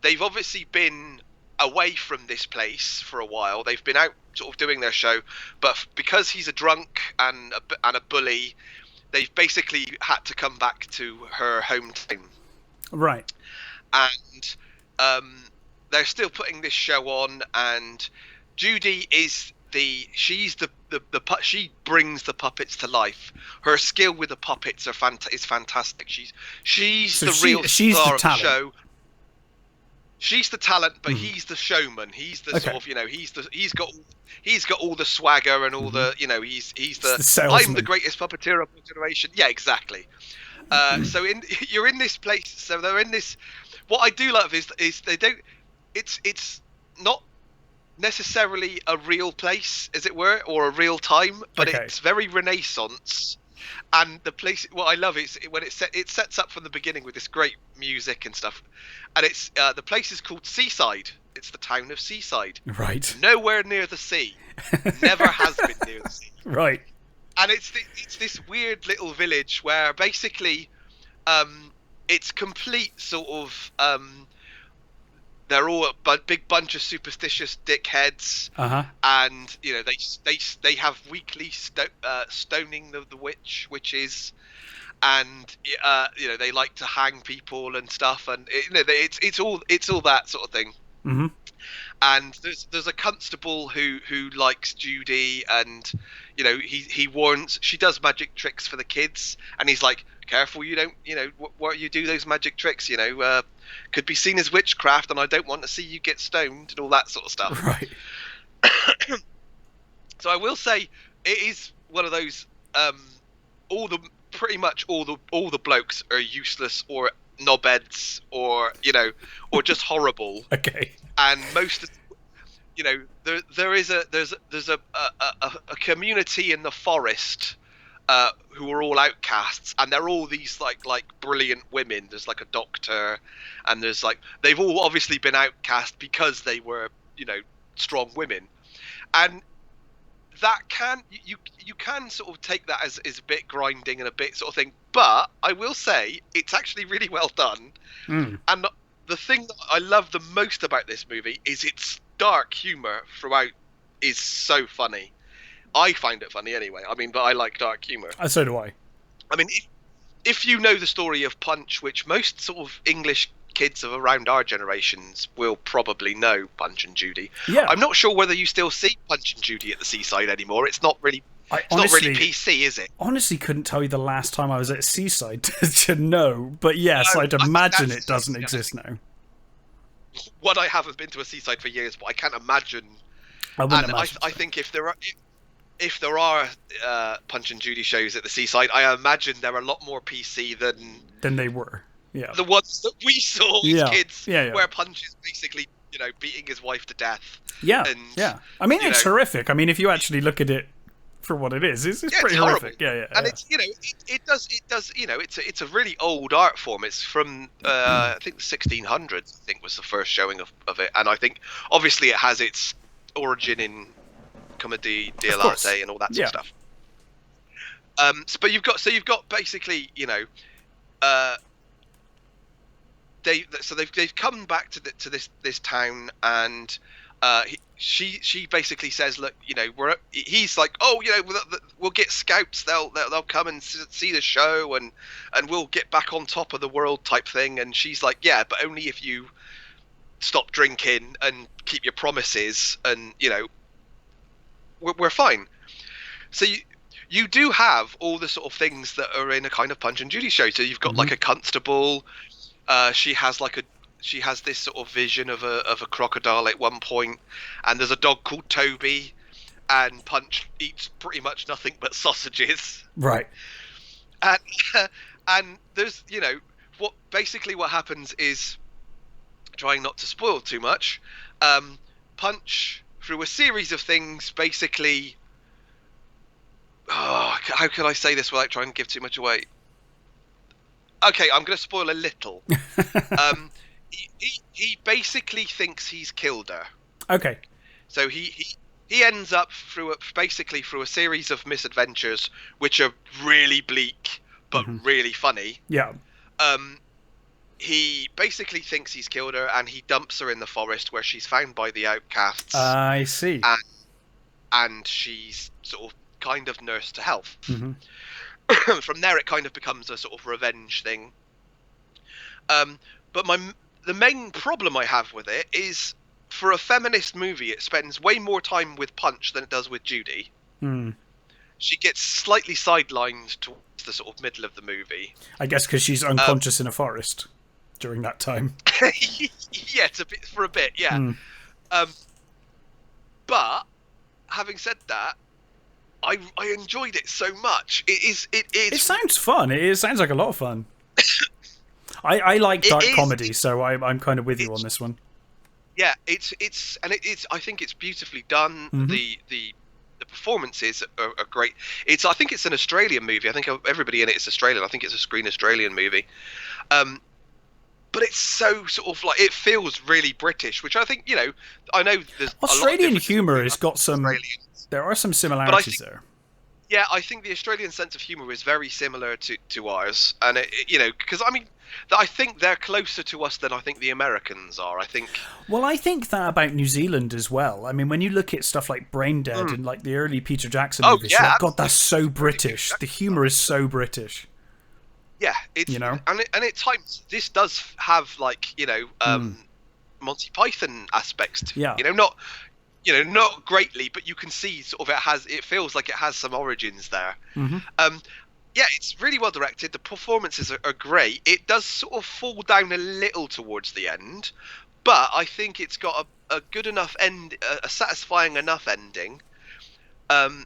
they've obviously been away from this place for a while. They've been out sort of doing their show, but because he's a drunk and a bully, they've basically had to come back to her hometown. Right. And they're still putting this show on, and Judy is she brings the puppets to life. Her skill with the puppets is fantastic. She's the real star of the show. She's the talent, but he's the showman. He's the sort of, he's got all the swagger and all the, he's the I'm the greatest puppeteer of my generation. Yeah, exactly. So you're in this place. So they're in this. What I do love is they don't. It's not necessarily a real place, as it were, or a real time, but it's very Renaissance. And the place, what I love is when it sets up from the beginning with this great music and stuff, and it's the place is called Seaside. It's the town of Seaside. Right. Nowhere near the sea. Never has been near the sea. Right. And it's this weird little village where basically, it's complete sort of they're all a big bunch of superstitious dickheads, and you know they have weekly stoning the witches, and you know they like to hang people and stuff, and it's all that sort of thing. Mm-hmm. And there's a constable who likes Judy, and you know he warns, she does magic tricks for the kids, and he's like, careful you don't, you know, what you do those magic tricks, you know, could be seen as witchcraft, and I don't want to see you get stoned and all that sort of stuff. Right. So I will say it is one of those pretty much all the blokes are useless or knobheads, or you know, or just horrible. Okay. And most, you know, there's a community in the forest who are all outcasts, and they're all these like brilliant women. There's like a doctor, and there's like, they've all obviously been outcast because they were, you know, strong women, and that you can sort of take that as a bit grinding and a bit sort of thing, but I will say it's actually really well done. And the thing that I love the most about this movie is its dark humor throughout is so funny. I find it funny anyway. I mean, but I like dark humor. So do I. I mean, if you know the story of Punch, which most sort of English kids of around our generations will probably know Punch and Judy. Yeah. I'm not sure whether you still see Punch and Judy at the Seaside anymore. It's not really not really PC, is it? Honestly, couldn't tell you the last time I was at Seaside to know, but yes, I'd imagine it doesn't exist now. What, I haven't been to a Seaside for years, but I can't imagine. I think if there are Punch and Judy shows at the Seaside, I imagine they're a lot more PC than they were. Yeah. The ones that we saw as kids, where Punch is basically, you know, beating his wife to death. Yeah. And, yeah. I mean, it's horrific. I mean, if you actually look at it for what it is, it's pretty horrific. Yeah. And it's, you know, it does, you know, it's a really old art form. It's from I think the 1600s. I think was the first showing of it, and I think obviously it has its origin in Comédie de l'Arte and all that sort of stuff. But you've got basically, you know, they've come back to this town, and she basically says, look, you know, he's like, oh, you know, we'll get scouts, they'll come and see the show, and we'll get back on top of the world type thing. And she's like, yeah, but only if you stop drinking and keep your promises, and you know, we're fine. So you do have all the sort of things that are in a kind of Punch and Judy show. So you've got like a constable. She has this sort of vision of a crocodile at one point, and there's a dog called Toby, and Punch eats pretty much nothing but sausages. Right. And there's, you know, what happens is, trying not to spoil too much, Punch, through a series of things, basically, how can I say this without trying to give too much away? Okay, I'm going to spoil a little. He basically thinks he's killed her. Okay. So he ends up through a series of misadventures, which are really bleak but really funny. Yeah. He basically thinks he's killed her, and he dumps her in the forest where she's found by the outcasts. I see. And she's sort of kind of nursed to health. From there, it kind of becomes a sort of revenge thing. But the main problem I have with it is, for a feminist movie, it spends way more time with Punch than it does with Judy. She gets slightly sidelined towards the sort of middle of the movie. I guess because she's unconscious in a forest during that time. Yeah, for a bit, yeah. But having said that, I enjoyed it so much. It sounds fun. It sounds like a lot of fun. I like dark comedy, so I'm kind of with you on this one. Yeah, it's I think it's beautifully done. the performances are great. I think it's an Australian movie. I think everybody in it is Australian. I think it's a Screen Australian movie. But it's so sort of like, it feels really British, which I think, I know there's Australian humour has got some. There are some similarities there. Yeah, I think the Australian sense of humour is very similar to ours, and because I think they're closer to us than I think the Americans are. I think. Well, I think that about New Zealand as well. I mean, when you look at stuff like Brain Dead and like the early Peter Jackson movies, you're like, God, that's so British. The humour is so British. Yeah, it's and at times this does have like Monty Python aspects to it. Not greatly, but you can see sort of it feels like it has some origins there. Yeah, it's really well directed. The performances are great. It does sort of fall down a little towards the end, but I think it's got a good enough end, a satisfying enough ending, that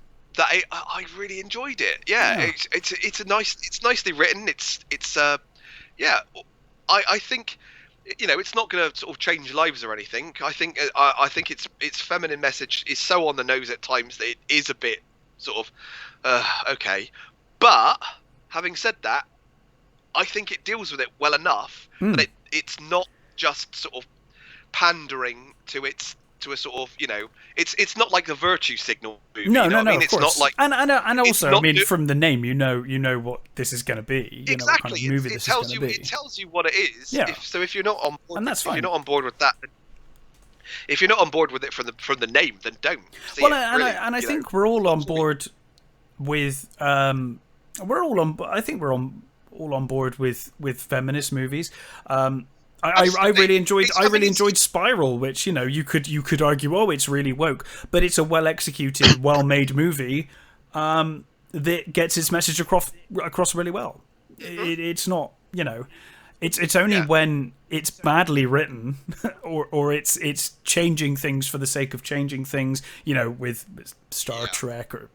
I really enjoyed it. Yeah. It's nicely written. I think. It's not going to sort of change lives or anything. I think its feminine message is so on the nose at times that it is a bit sort of okay. But having said that, I think it deals with it well enough that it's not just sort of pandering to a sort of it's not like the Virtue Signal movie. No, of course. It's not like and also I mean from the name you know what this is going to be. Exactly. Know what kind of movie this is going to be. It tells you what it is. Yeah. If you're not on board, and that's fine. If you're not on board with that. If you're not on board with it from the name, then don't. I think we're all on board with I think we're all on board with feminist movies. I really enjoyed Spiral, which you could argue, oh, it's really woke, but it's a well executed, well made movie that gets its message across really well. It's not it's only when it's badly written or it's changing things for the sake of changing things, with Star Trek or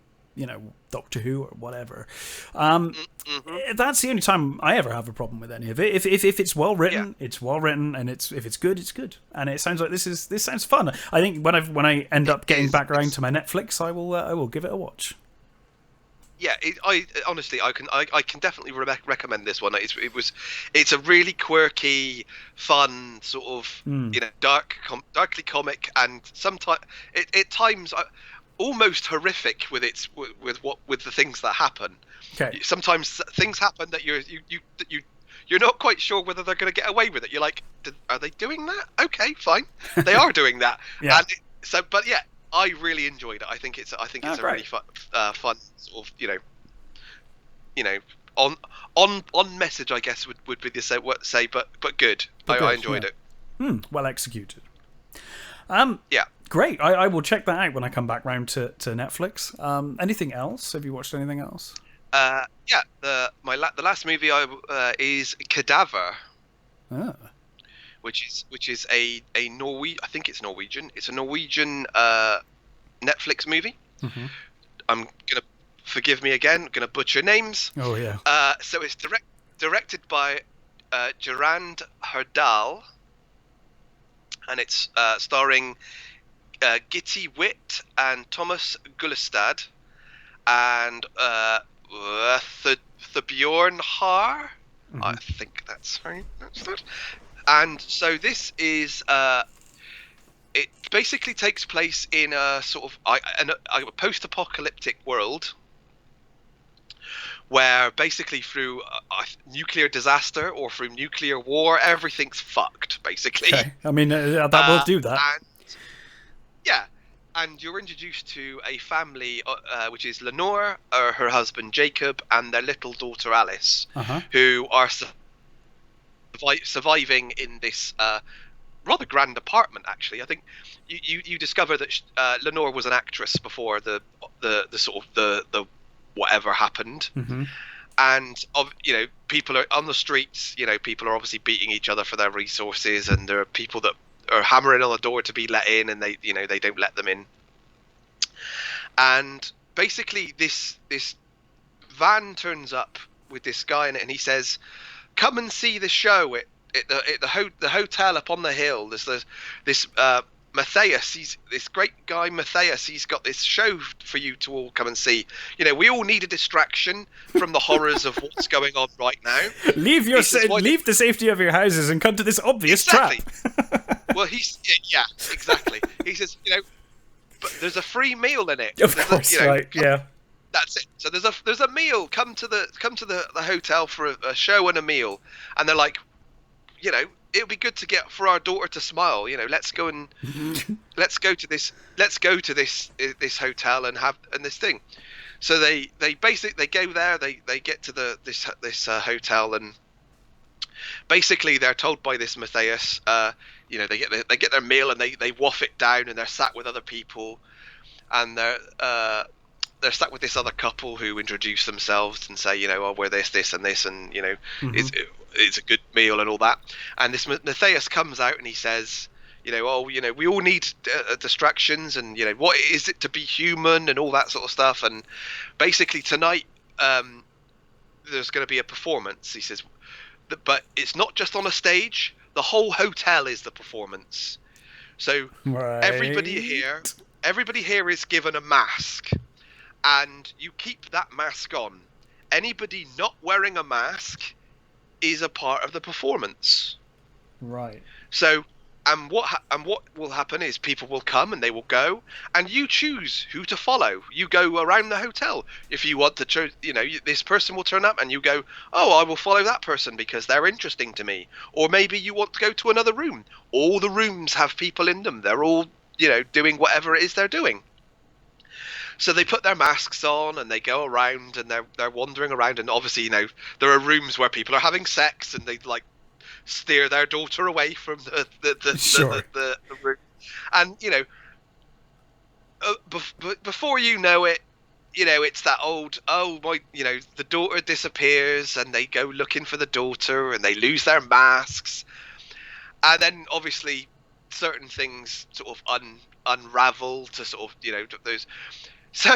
Doctor Who or whatever. That's the only time I ever have a problem with any of it. If it's well written, it's well written, and if it's good, it's good. And it sounds like this sounds fun. I think when I end up getting back around to my Netflix, I will give it a watch. Yeah, I honestly I can definitely recommend this one. It's a really quirky, fun sort of darkly comic, and sometimes at times almost horrific with the things that happen. Okay. Sometimes things happen that you're not quite sure whether they're going to get away with it. You're like, are they doing that? Okay, fine, they are doing that. Yeah. And but yeah, I really enjoyed it. I think it's a really fun sort of on message, I guess would be the say, but good. I enjoyed it. Well executed. Yeah. Great. I will check that out when I come back round to Netflix. Anything else? Have you watched anything else? The last movie is Cadaver. Which is a I think it's Norwegian. It's a Norwegian Netflix movie. I'm gonna forgive me again. I'm gonna butcher names. Oh yeah. So it's directed by Gerard Herdal, and it's starring Gitte Witt and Thomas Gullestad and Bjorn Haar. I think that's right. That's that. And so this is it basically takes place in a sort of a post-apocalyptic world where basically through a nuclear disaster or through nuclear war, everything's fucked, basically. Okay. I mean, that will do that. And you're introduced to a family, which is Lenore, her husband Jacob, and their little daughter Alice, who are surviving in this rather grand apartment. Actually, I think you discover that Lenore was an actress before the sort of the whatever happened, and people are on the streets. People are obviously beating each other for their resources, and there are people that are hammering on the door to be let in, and they don't let them in. And basically, this van turns up with this guy in it, and he says, "Come and see the show at the hotel up on the hill. There's this Matthias, he's this great guy Matthias, he's got this show for you to all come and see. You know, we all need a distraction from the horrors of what's going on right now. Leave the safety of your houses and come to this obvious trap. Well, yeah, exactly. He says, you know, but there's a free meal in it. Of course, yeah. That's it. So there's a meal. Come to the hotel for a show and a meal. And they're like, you know, it would be good to get for our daughter to smile. You know, let's go to this hotel and have this thing. So they go there. They get to this hotel, and basically they're told by this Matthias, you know, they get their meal and they waff it down, and they're sat with other people, and they're sat with this other couple who introduce themselves and say, you know, oh, we're this and this, and you know, it's a good meal and all that. And this Matthias comes out and he says, you know, oh, you know, we all need distractions, and you know, what is it to be human and all that sort of stuff. And basically tonight, there's going to be a performance. He says, but it's not just on a stage. The whole hotel is the performance. So everybody here is given a mask, and you keep that mask on. Anybody not wearing a mask is a part of the performance. Right. So, and what will happen is people will come and they will go, and you choose who to follow. You go around the hotel. If you want to, you know, this person will turn up, and you go, oh, I will follow that person because they're interesting to me. Or maybe you want to go to another room. All the rooms have people in them. They're all, you know, doing whatever it is they're doing. So they put their masks on and they go around, and they're wandering around, and obviously, you know, there are rooms where people are having sex, and they like steer their daughter away from the room. And you know, before you know it, you know, it's that old, oh my, you know, the daughter disappears, and they go looking for the daughter, and they lose their masks, and then obviously certain things sort of unravel to sort of, you know, those. So,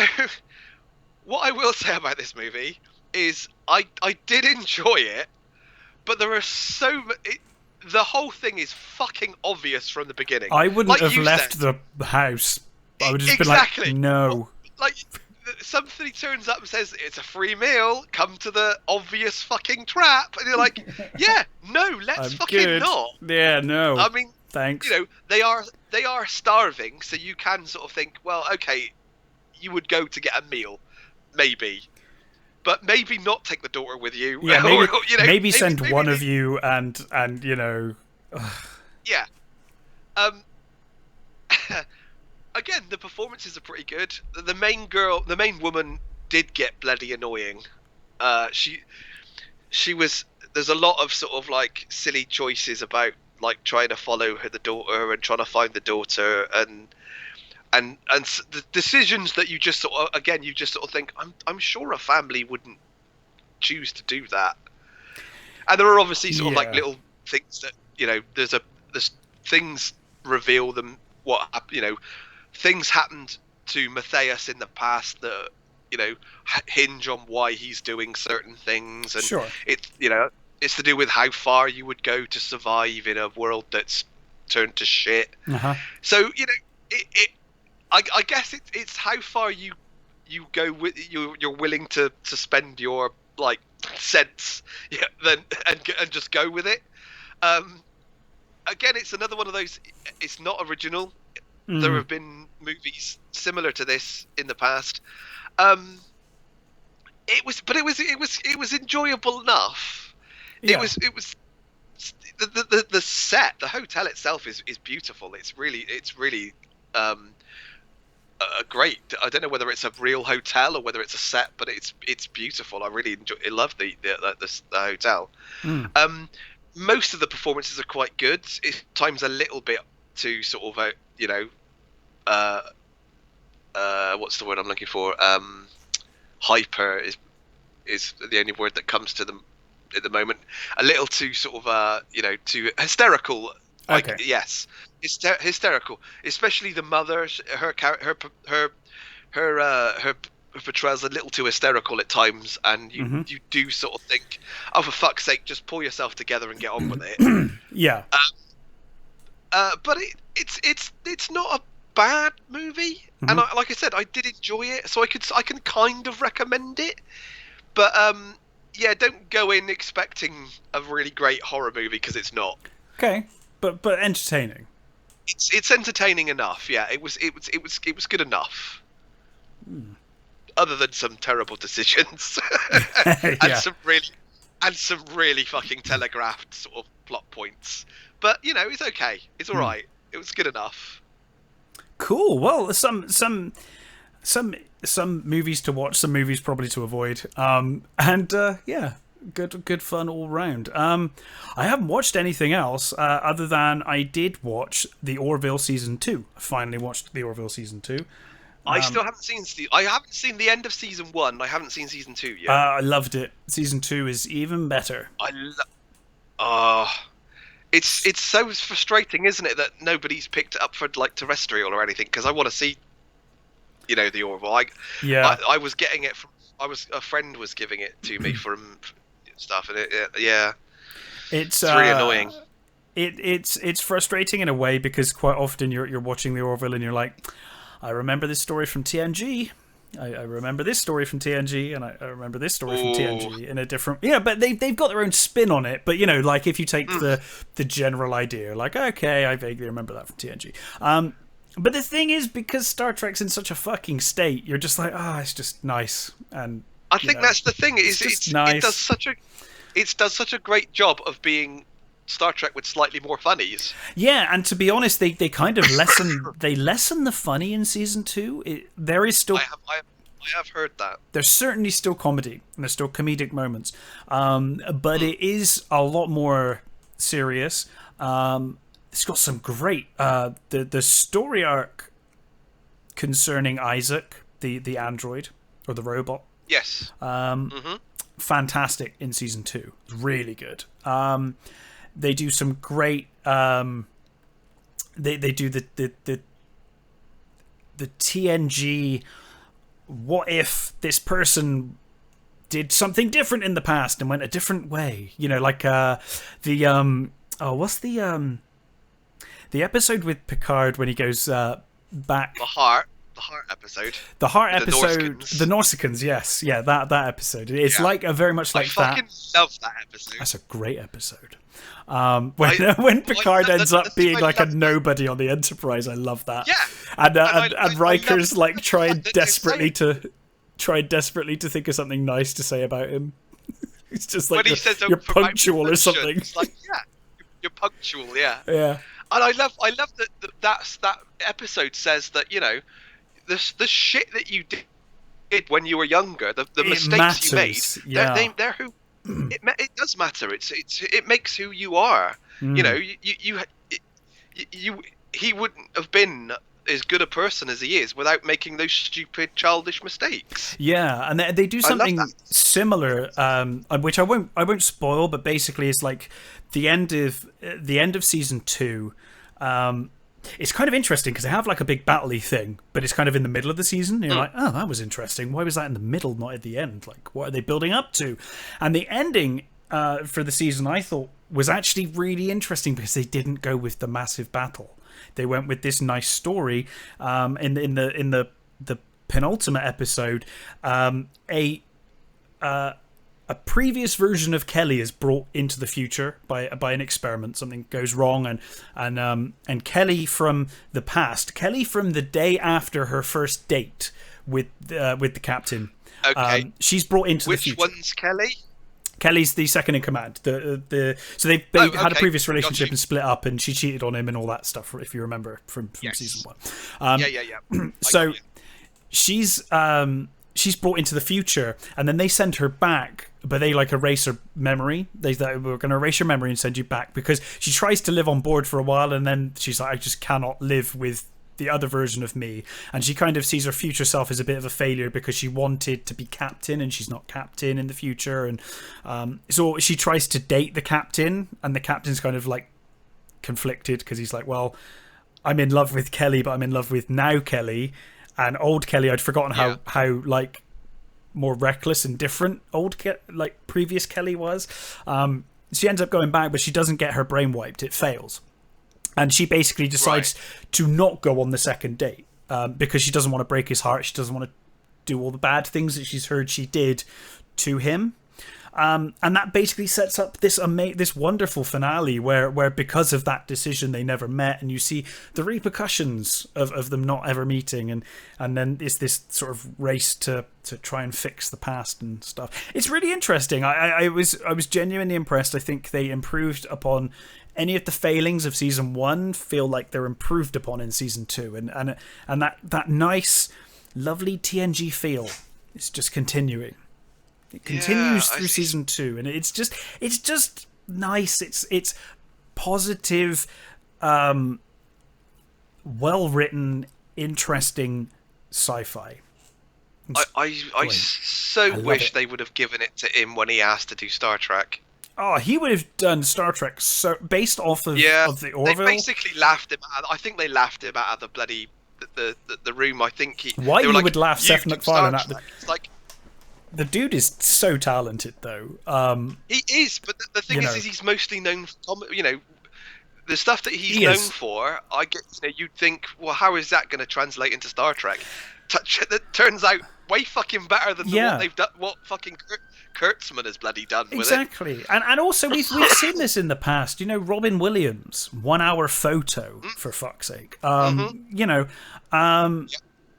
what I will say about this movie is I did enjoy it, but there are the whole thing is fucking obvious from the beginning. I wouldn't have left the house. I would have just been like, no. Like, somebody turns up and says, it's a free meal, come to the obvious fucking trap. And you're like, yeah, no, let's fucking not. Yeah, no. I mean, thanks. You know, they are starving, so you can sort of think, well, okay, you would go to get a meal, maybe, but maybe not take the daughter with you. Yeah, maybe, or, you know, maybe send one of you, and you know. Yeah. Again, the performances are pretty good. The main woman did get bloody annoying. She was. There's a lot of sort of like silly choices about like trying to follow the daughter and trying to find the daughter, and the decisions that you just sort of think, I'm sure a family wouldn't choose to do that. And there are obviously sort of like little things that, you know, there's things reveal them, you know, things happened to Matthias in the past that, you know, hinge on why he's doing certain things, and it's, you know, it's to do with how far you would go to survive in a world that's turned to shit. So, you know, I guess it's how far you go with you're willing to spend your like cents, then and just go with it. Again, it's another one of those. It's not original. There have been movies similar to this in the past. It was enjoyable enough. Yeah. It was the set, the hotel itself is beautiful. It's really great. I don't know whether it's a real hotel or whether it's a set, but it's beautiful. I really love the hotel. Most of the performances are quite good. It times a little bit to sort of you know, what's the word I'm looking for? Hyper is the only word that comes to them at the moment. A little too sort of you know, too hysterical. Like, okay. Yes, hysterical. Especially the mother. Her portrayal's a little too hysterical at times, and you do sort of think, oh, for fuck's sake, just pull yourself together and get on with it. Yeah. But it's not a bad movie, and like I said, I did enjoy it, so I can kind of recommend it. But yeah, don't go in expecting a really great horror movie because it's not. Okay, but entertaining. It's entertaining enough. Yeah, it was good enough. Other than some terrible decisions and Yeah. some really fucking telegraphed sort of plot points. But it's okay. It's all right. It was good enough. Cool. Well, some movies to watch, some movies probably to avoid. And yeah, good fun all round. I haven't watched anything else other than I did watch the Orville season 2. I finally watched the Orville season 2. I still haven't seen I haven't seen the end of season 1. I haven't seen season 2 yet. I loved it. Season 2 is even better. It's so frustrating, isn't it, that nobody's picked it up for like terrestrial or anything? Because I want to see, the Orville. I was getting it from. A friend was giving it to me from stuff, and it's really annoying. It's frustrating in a way because quite often you're watching the Orville and you're like, I remember this story from TNG. I remember this story from TNG, and I remember this story from TNG in a different. Yeah, but they've got their own spin on it. But like if you take the general idea, like okay, I vaguely remember that from TNG. But the thing is, because Star Trek's in such a fucking state, you're just like, it's just nice. And I think that's the thing. Nice. It does such a great job of being Star Trek with slightly more funnies. Yeah, and to be honest, they kind of lessen the funny in season 2. There is still. I have heard that. There's certainly still comedy, and there's still comedic moments, but it is a lot more serious. It's got some great the story arc concerning Isaac, the android or the robot. Yes. Fantastic in season 2. Really good. They do some great. They do the TNG. What if this person did something different in the past and went a different way? Like what's the episode with Picard when he goes back? The heart episode. The heart episode. The Nausicaans. Yes, yeah, that episode. It's like very much like that. I fucking love that episode. That's a great episode. When Picard ends up being like a nobody on the Enterprise, I love that. Yeah, and Riker's like trying desperately to think of something nice to say about him. It's just like you're punctual or something. It's like you're punctual. Yeah. Yeah. And I love that episode says that the shit that you did when you were younger, the mistakes matters. You made, they're who. It does matter. It makes who you are. He wouldn't have been as good a person as he is without making those stupid childish mistakes. Yeah, and they do something similar, which I won't spoil, but basically it's like the end of season 2. It's kind of interesting because they have like a big battle-y thing, but it's kind of in the middle of the season. And you're like, oh, that was interesting. Why was that in the middle, not at the end? Like, what are they building up to? And the ending for the season, I thought, was actually really interesting because they didn't go with the massive battle. They went with this nice story. In the penultimate episode, a previous version of Kelly is brought into the future by an experiment. Something goes wrong, and Kelly from the past, Kelly from the day after her first date with the captain. Okay. She's brought into the future. Which one's Kelly? Kelly's the second in command. So they had a previous relationship and split up, and she cheated on him and all that stuff. If you remember from season 1. Yeah. So she's brought into the future, and then they send her back, but they like erase her memory. They were going to erase your memory and send you back because she tries to live on board for a while, and then she's like, I just cannot live with the other version of me. And she kind of sees her future self as a bit of a failure because she wanted to be captain and she's not captain in the future. And so she tries to date the captain, and the captain's kind of like conflicted because he's like, well, I'm in love with Kelly, but I'm in love with now Kelly. And old Kelly, I'd forgotten how like more reckless and different previous Kelly was. She ends up going back, but she doesn't get her brain wiped. It fails. And she basically decides to not go on the second date because she doesn't want to break his heart. She doesn't want to do all the bad things that she's heard she did to him. And that basically sets up this wonderful finale where because of that decision they never met, and you see the repercussions of them not ever meeting, and then it's this sort of race to try and fix the past and stuff. It's really interesting. I was genuinely impressed. I think they improved upon any of the failings of season 1. Feel like they're improved upon in season 2, and that nice, lovely TNG feel is just continuing. It continues through season 2, and it's just nice. It's positive, well written, interesting sci-fi. I so wish they would have given it to him when he asked to do Star Trek. Oh, he would have done Star Trek so based off of the Orville. They basically laughed him out. I think they laughed him out of the bloody the room. I think why you would laugh Seth MacFarlane at the. It's like, the dude is so talented, though. He is, but the thing is he's mostly known for the stuff that he's known for. You'd think, well, how is that going to translate into Star Trek? That turns out way fucking better than what they've done. What fucking Kurtzman has bloody done with it. Exactly, and also we've seen this in the past. Robin Williams, 1 hour photo for fuck's sake.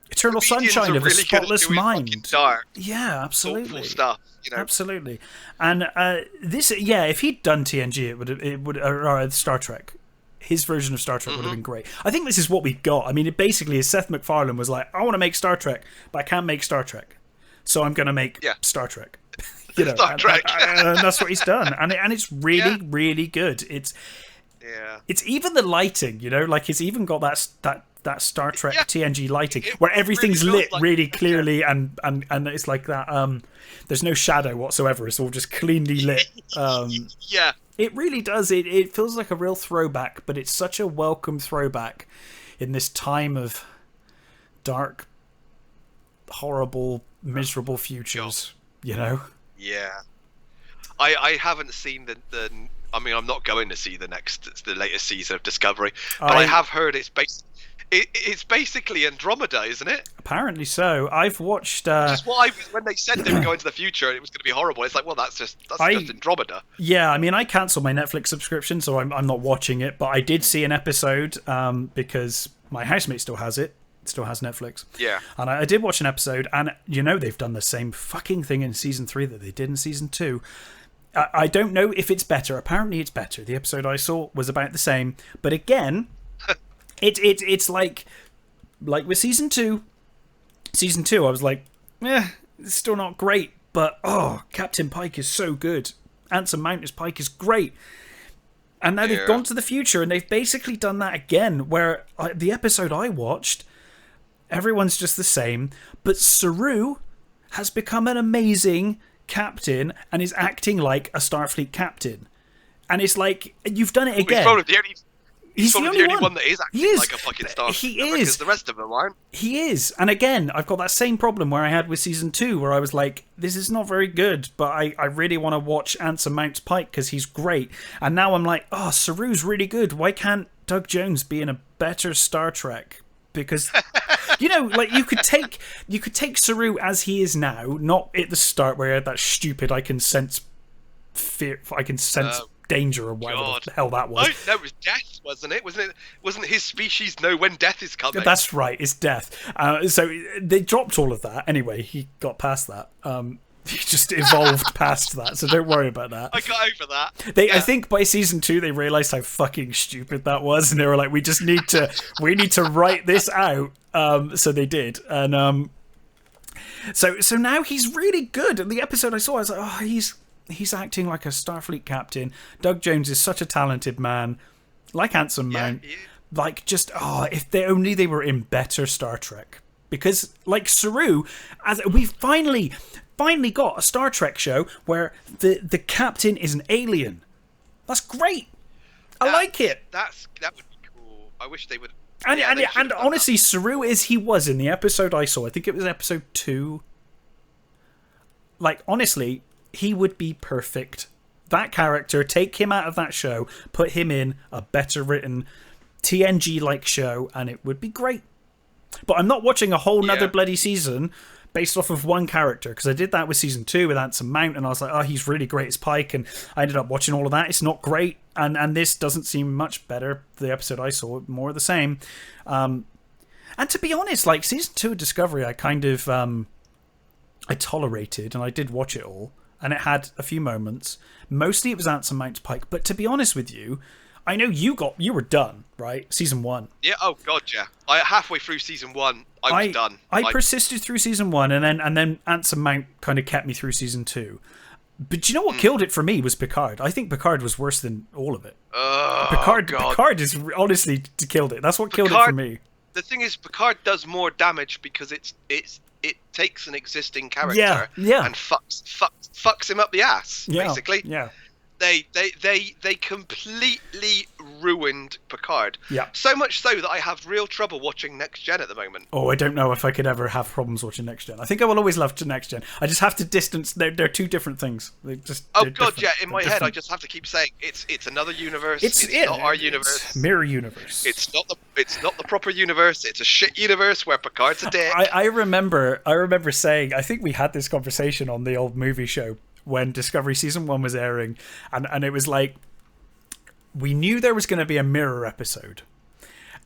Eternal Sunshine of a Spotless Mind. Dark, yeah, absolutely. Stuff, Absolutely. And this, if he'd done TNG, it would or Star Trek. His version of Star Trek would have been great. I think this is what we got. I mean, it basically is Seth MacFarlane was like, I want to make Star Trek, but I can't make Star Trek, so I'm going to make Star Trek. Star Trek. And that's what he's done, and it's really, really good. It's even the lighting, like it's even got that Star Trek TNG lighting where everything's really lit really clearly and it's like that. There's no shadow whatsoever. It's all just cleanly lit. It really does. It feels like a real throwback, but it's such a welcome throwback in this time of dark, horrible, miserable futures. Yeah. I haven't seen the. I mean, I'm not going to see the latest season of Discovery, but I have heard it's basically Andromeda, isn't it? Apparently so. I've watched. Which is why when they said they were going to the future and it was going to be horrible, it's like, well, that's just Andromeda. Yeah, I mean, I cancelled my Netflix subscription, so I'm not watching it. But I did see an episode because my housemate still has it. Still has Netflix. Yeah. And I did watch an episode, and they've done the same fucking thing in season 3 that they did in season 2. I don't know if it's better. Apparently it's better. The episode I saw was about the same. But again, it's like with season 2. Season 2, I was like, it's still not great. But, Captain Pike is so good. Anson Mount as Pike is great. And now they've gone to the future, and they've basically done that again, where the episode I watched, everyone's just the same. But Saru has become an amazing captain and is acting like a Starfleet captain, and it's like you've done it again. He's the only one that is acting like a fucking Starfleet. He is, because the rest of them aren't. He is, and again, I've got that same problem where I had with season 2, where I was like, this is not very good, but I really want to watch Anson Mount's Pike because he's great, and now I'm like, Saru's really good. Why can't Doug Jones be in a better Star Trek? Because like you could take Saru as he is now, not at the start where he had that stupid I can sense fear, I can sense danger or whatever the hell that was. That was death, wasn't it? Wasn't his species know when death is coming? That's right, it's death. So they dropped all of that. Anyway, he got past that. He just evolved past that, so don't worry about that. I got over that. I think by season 2 they realised how fucking stupid that was, and they were like, we need to write this out. So they did, and so now he's really good. And the episode I saw, I was like, he's acting like a Starfleet captain. Doug Jones is such a talented man, like Anson Mount. Like just if they were in better Star Trek, because like Saru, as we finally got a Star Trek show where the captain is an alien. That's great. I like it. That would be cool. I wish they would. And honestly, Saru he was in the episode I saw. I think it was episode 2. Like honestly, he would be perfect. That character, take him out of that show, put him in a better written TNG-like show, and it would be great. But I'm not watching a whole nother bloody season based off of one character, because I did that with season 2 with Anson Mount, and I was like, oh, he's really great as Pike, and I ended up watching all of that. It's not great, and this doesn't seem much better. The episode I saw, more of the same. And to be honest, like, season 2 of Discovery, I kind of I tolerated, and I did watch it all, and it had a few moments. Mostly it was Anson Mount's Pike, but to be honest with you, I know you were done, right? Season 1. Yeah. Oh God, yeah. Halfway through season 1, I was done. I persisted through season 1, and then Anson Mount kind of kept me through season 2. But do you know what killed it for me was Picard. I think Picard was worse than all of it. Oh, Picard God. is honestly killed it. That's what killed it for me. The thing is, Picard does more damage because it takes an existing character and fucks him up the ass. Basically. Yeah. They completely ruined Picard. Yeah. So much so that I have real trouble watching Next Gen at the moment. Oh, I don't know if I could ever have problems watching Next Gen. I think I will always love Next Gen. I just have to distance. They're two different things. They're God, yeah. In my head, I just have to keep saying it's another universe. It's not our universe. It's mirror universe. It's not the proper universe. It's a shit universe where Picard's a dick. I remember saying, I think we had this conversation on the old movie show when Discovery season 1 was airing, and it was like, we knew there was going to be a mirror episode,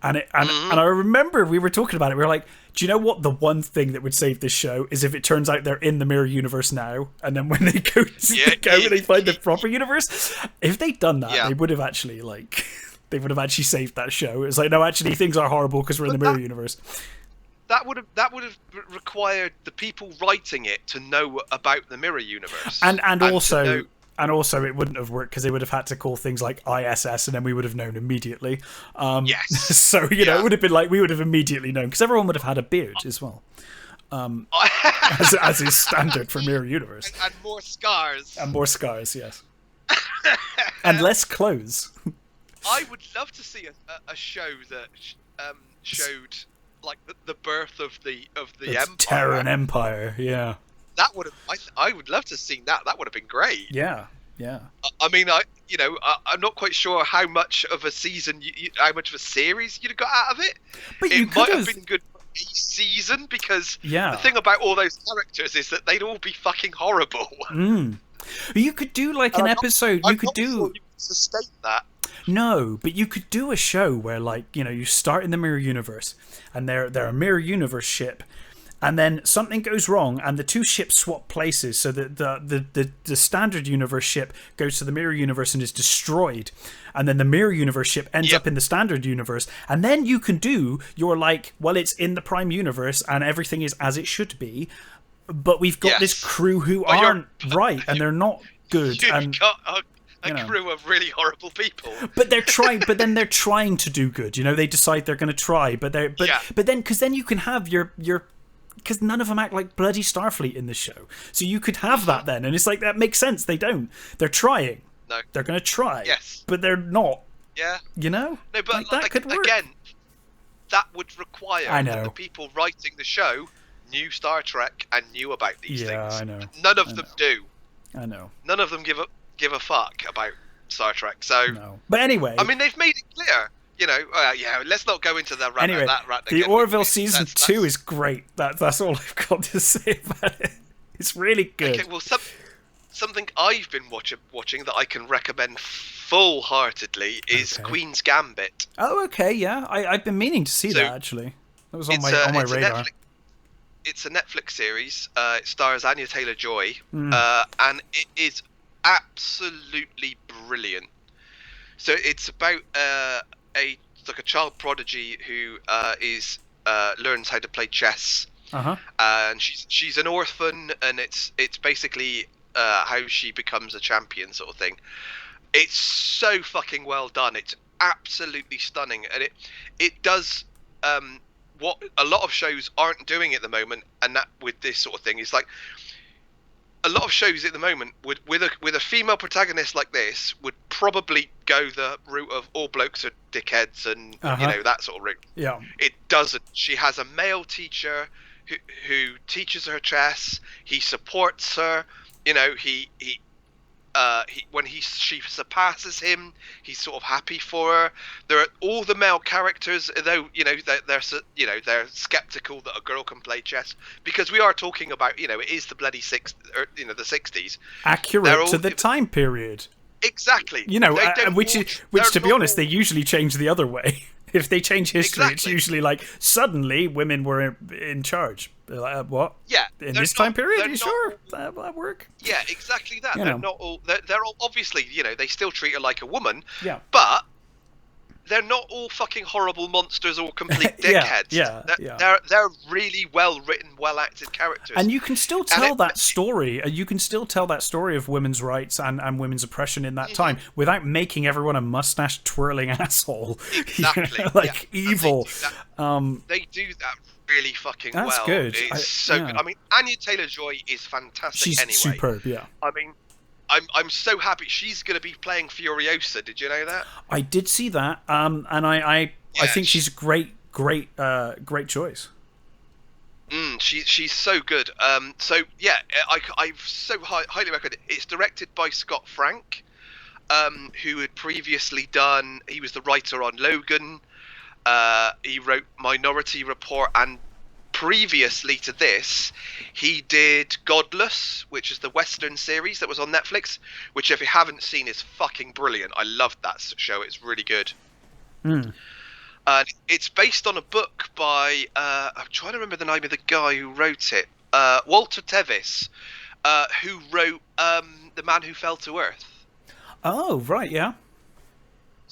and I remember we were talking about it. We were like, do you know what the one thing that would save this show is if it turns out they're in the mirror universe now, and then when they go they find the proper universe. If they'd done that, they would have actually saved that show. It's like, no, actually things are horrible because we're in the mirror universe. That would have required the people writing it to know about the mirror universe, and also it wouldn't have worked because they would have had to call things like ISS, and then we would have known immediately. Yes. So it would have been like we would have immediately known because everyone would have had a beard as well, as is standard for mirror universe. And more scars. And more scars, yes. And less clothes. I would love to see a show that showed like the birth of the Empire. Terran Empire, yeah. That would have. I would love to have seen that. That would have been great. Yeah. I mean, I'm not quite sure how much of a season, how much of a series you'd have got out of it. But it might have been good for a season because the thing about all those characters is that they'd all be fucking horrible. You could do like an episode. I'm not sure you could sustain that. No, but you could do a show where, like, you start in the mirror universe, and they're a mirror universe ship, and then something goes wrong, and the two ships swap places, so that the standard universe ship goes to the mirror universe and is destroyed, and then the mirror universe ship ends up in the standard universe, and then you can do your it's in the prime universe, and everything is as it should be, but we've got this crew who aren't right, and they're not good, and a crew of really horrible people. But they're trying. But then they're trying to do good. They decide they're going to try. But then because then you can have your because none of them act like bloody Starfleet in this show. So you could have that then, and it's like that makes sense. They don't. They're trying. No, they're going to try. Yes, but they're not. Yeah, No, but that could work. Again, that would require that the people writing the show knew Star Trek and knew about these things. Yeah, I know. None of them do. I know. None of them give a fuck about Star Trek. So, no. But anyway, I mean, they've made it clear. Let's not go into that rant. Anyway, the Orville season 2 is great. That's all I've got to say about it. It's really good. Okay, well, something I've been watching that I can recommend full-heartedly is Queen's Gambit. Oh, okay, yeah. I've been meaning to see that actually. That was on my radar. It's a Netflix series. It stars Anya Taylor-Joy, and it is absolutely brilliant. So it's about a child prodigy who learns how to play chess, and she's an orphan, and it's basically how she becomes a champion, sort of thing. It's so fucking well done. It's absolutely stunning, and it does what a lot of shows aren't doing at the moment, and that with this sort of thing is like a lot of shows at the moment with a female protagonist like this would probably go the route of all blokes are dickheads and that sort of route. Yeah, it doesn't. She has a male teacher who teaches her chess. He supports her. He when she surpasses him, he's sort of happy for her. There are all the male characters, though they're skeptical that a girl can play chess, because we are talking about it is the bloody the 60s, accurate to the time period. Exactly. Which to be honest, they usually change the other way. If they change history, It's usually like suddenly women were in charge. They're like, what? Yeah. In this time period? Are you sure that work? Yeah, exactly that. They're not all. They're all obviously. They still treat her like a woman. Yeah. But they're not all fucking horrible monsters or complete dickheads. They're really well written, well acted characters. And you can still tell that story. You can still tell that story of women's rights and women's oppression in that time without making everyone a mustache twirling asshole. Exactly. Evil. They do that really fucking well. That's good. It's so good. I mean, Anya Taylor-Joy is fantastic. She's anyway. Superb. Yeah. I mean, I'm so happy she's going to be playing Furiosa. Did you know that? I did see that, and I think she's a great choice. She's so good. I so highly recommend it. It's directed by Scott Frank, who had previously done. He was the writer on Logan. He wrote Minority Report, and previously to this, he did Godless, which is the Western series that was on Netflix, which if you haven't seen is fucking brilliant. I loved that show. It's really good. It's based on a book by, I'm trying to remember the name of the guy who wrote it, Walter Tevis, who wrote The Man Who Fell to Earth. Oh, right, yeah.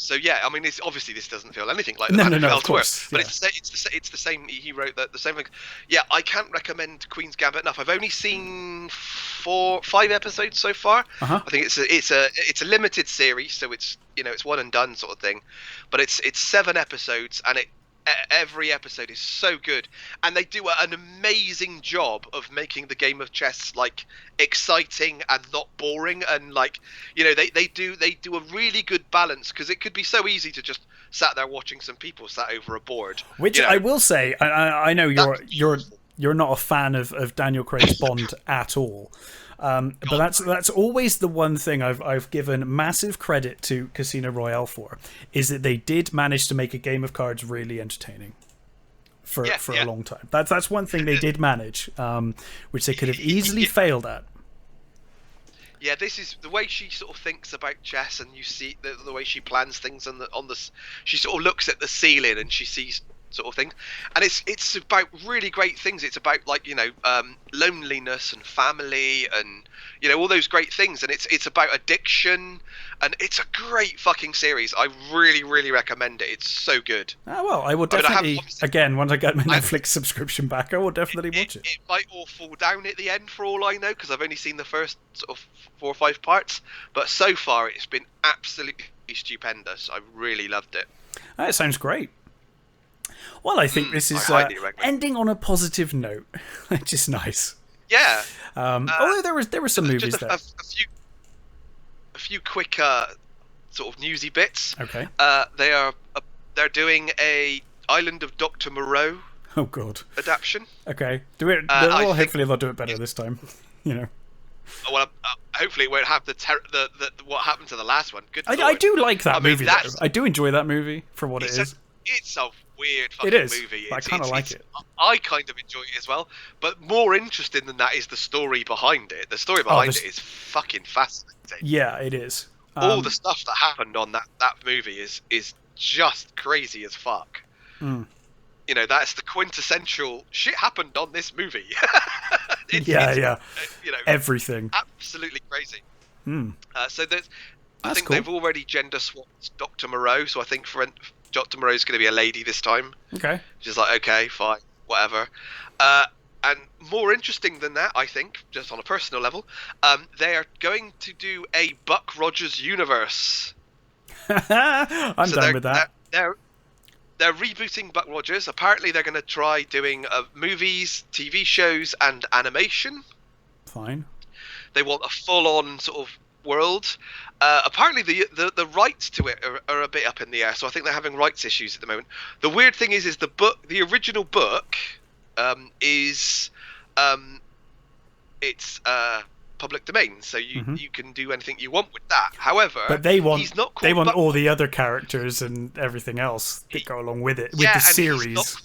So yeah, I mean, obviously this doesn't feel anything like The Man Who Fell to Earth, but it's the same. He wrote the same thing. Yeah, I can't recommend Queen's Gambit enough. I've only seen 5 episodes so far. I think it's a limited series, so it's it's one and done sort of thing. But it's 7 episodes, and every episode is so good, and they do an amazing job of making the game of chess like exciting and not boring, and they do a really good balance, because it could be so easy to just sat there watching some people sat over a board. Which I will say, I know you're not a fan of Daniel Craig's Bond at all. But that's always the one thing I've given massive credit to Casino Royale for, is that they did manage to make a game of cards really entertaining for a long time. That's one thing they did manage, which they could have easily failed at. Yeah, this is the way she sort of thinks about chess, and you see the way she plans things she sort of looks at the ceiling and she sees sort of thing, and it's about really great things. It's about loneliness and family and all those great things, and it's about addiction, and it's a great fucking series. I really, really recommend it. It's so good. Well, I will definitely, again, once I get my Netflix subscription back, I will definitely watch it. It might all fall down at the end for all I know, because I've only seen the first sort of 4 or 5 parts, but so far it's been absolutely stupendous. I really loved it. That sounds great. Well, I think this is ending on a positive note, which is nice. Yeah. Although there were some movies there. A few quick sort of newsy bits. Okay. They're doing a Island of Dr. Moreau. Oh God. Adaptation. Okay. Do it. Well, hopefully they'll do it better this time. Well, hopefully it won't have the what happened to the last one. Good. I do like that movie. Though. I do enjoy that movie for what it is. It's a weird fucking movie. I kind of like it. I kind of enjoy it as well. But more interesting than that is the story behind it. The story behind it is fucking fascinating. Yeah, it is. All the stuff that happened on that movie is just crazy as fuck. That's the quintessential shit happened on this movie. Everything. Absolutely crazy. So I think they've already gender swapped Dr. Moreau, so I think Dr. Moreau's going to be a lady this time. Okay. Just like, okay, fine, whatever. And more interesting than that, I think, just on a personal level, they are going to do a Buck Rogers universe. I'm done with that. They're rebooting Buck Rogers. Apparently, they're going to try doing movies, TV shows, and animation. Fine. They want a full-on sort of world. Apparently the rights to it are a bit up in the air, so I think they're having rights issues at the moment. The weird thing is the original book is it's public domain, so you can do anything you want with that. However, but he's not called Buck all the other characters and everything else that go along with it, with the series.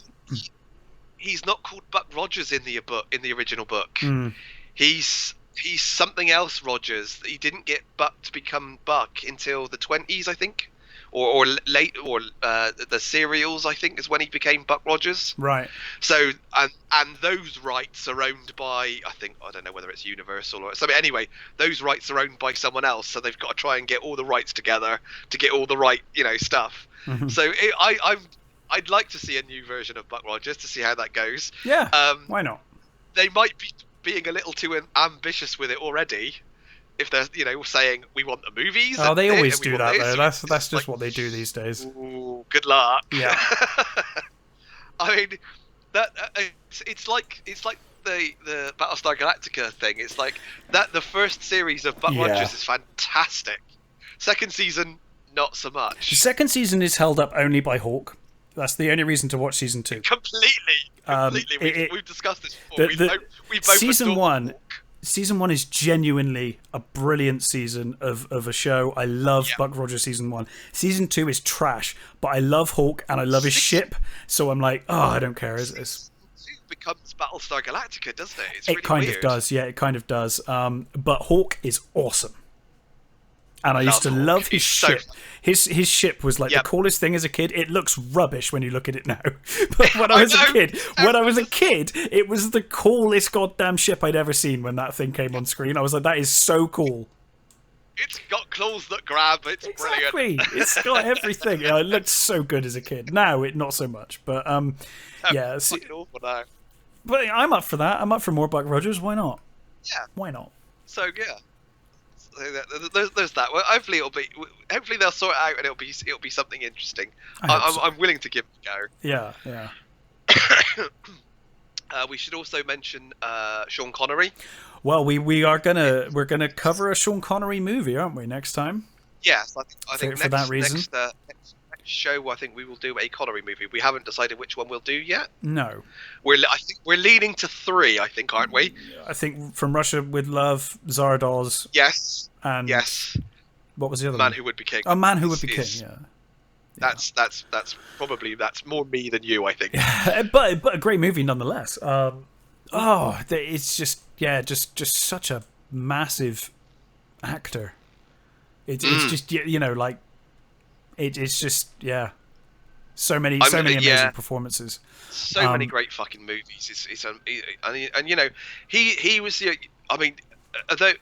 He's not called Buck Rogers in the original book. He's something else, Rogers. He didn't get Buck to become Buck until the 20s, I think. Or late, or the serials, I think, is when he became Buck Rogers. Right. So, and those rights are owned by, I don't know whether it's Universal or something. Anyway, those rights are owned by someone else, so they've got to try and get all the rights together to get all the right, stuff. So I'd like to see a new version of Buck Rogers to see how that goes. Yeah. Why not? They might be being a little too ambitious with it already. If they're, saying we want the movies. Oh, they always do that, though. That's just what they do these days. Ooh, good luck. Yeah. I mean, that it's like the Battlestar Galactica thing. It's like that. The first series of Buck Rogers is fantastic. Second season, not so much. The second season is held up only by Hawk. That's the only reason to watch season 2. Completely. We've discussed this before. We both season 1. Hawk. Season 1 is genuinely a brilliant season of a show. I love Buck Rogers season 1. Season 2 is trash, but I love Hawk and I love his ship. So I'm like, I don't care. Season 2 becomes Battlestar Galactica, doesn't it? It's it really kind weird. of does. Yeah, it kind of does. But Hawk is awesome. And I used to love his ship. His ship was like the coolest thing as a kid. It looks rubbish when you look at it now. But when I was a kid, it was the coolest goddamn ship I'd ever seen when that thing came on screen. I was like, that is so cool. It's got claws that grab. It's brilliant. It's got everything. Yeah, it looked so good as a kid. Now, not so much. But yeah. It's fucking awful now. But I'm up for that. I'm up for more Buck Rogers. Why not? Yeah. Why not? So yeah. There's that. Well, hopefully they'll sort it out and it'll be something interesting. I'm willing to give it a go. Yeah. We should also mention Sean Connery. Well, we're gonna cover a Sean Connery movie, aren't we, next time? Yes, I think for that reason. Next show, I think we will do a Connery movie. We haven't decided which one we'll do yet. No. I think we're leaning to 3. I think, aren't we? I think From Russia with Love, Zardoz. Yes. And what was the other Man one? Who Would Be King. A Man Who Would Be King. Yeah. That's probably more me than you, I think. but a great movie nonetheless. It's just such a massive actor. It's just like it's just so many amazing performances. So many great fucking movies. He was the. I mean, although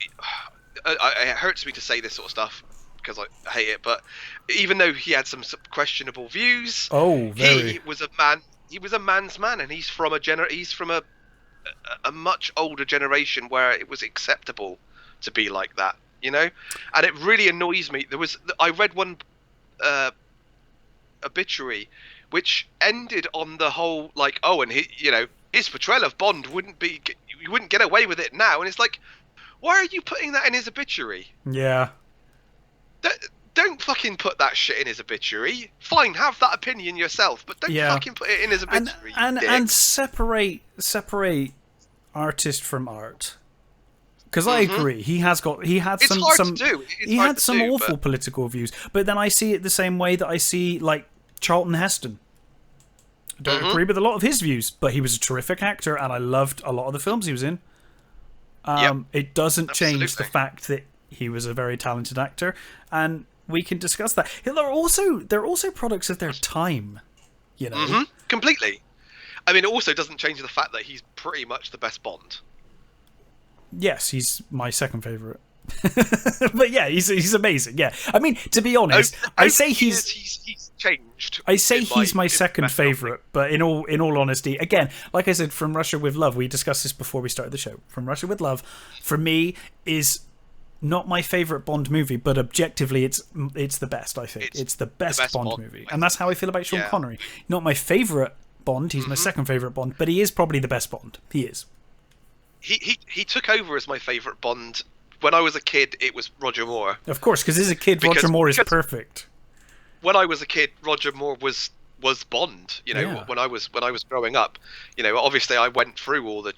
it hurts me to say this sort of stuff because I hate it, but even though he had some questionable views, he was a man. He was a man's man, and he's from a much older generation where it was acceptable to be like that, and it really annoys me. I read one obituary which ended on the whole like, and his portrayal of Bond you wouldn't get away with it now, and it's like, why are you putting that in his obituary? Yeah. Don't fucking put that shit in his obituary. Fine, have that opinion yourself, but don't fucking put it in his obituary. And separate artist from art. Because I agree, he had some awful political views, but then I see it the same way that I see like Charlton Heston. I don't agree with a lot of his views, but he was a terrific actor, and I loved a lot of the films he was in. It doesn't change the fact that he was a very talented actor, and we can discuss that. They're also products of their time, completely. I mean, it also doesn't change the fact that he's pretty much the best Bond. Yes, he's my second favourite. But yeah, he's amazing. Yeah, I mean, to be honest, I say he's changed. I say he's my second favourite, but in all honesty, again, like I said, From Russia with Love, we discussed this before we started the show. From Russia with Love, for me, is not my favourite Bond movie, but objectively, it's the best. I think it's the best Bond movie, and that's how I feel about Sean Connery. Not my favourite Bond; he's my second favourite Bond, but he is probably the best Bond. He is. He took over as my favourite Bond. When I was a kid, it was Roger Moore. Of course, because as a kid, Roger Moore is perfect. When I was a kid, Roger Moore was Bond. When I was growing up, obviously I went through all the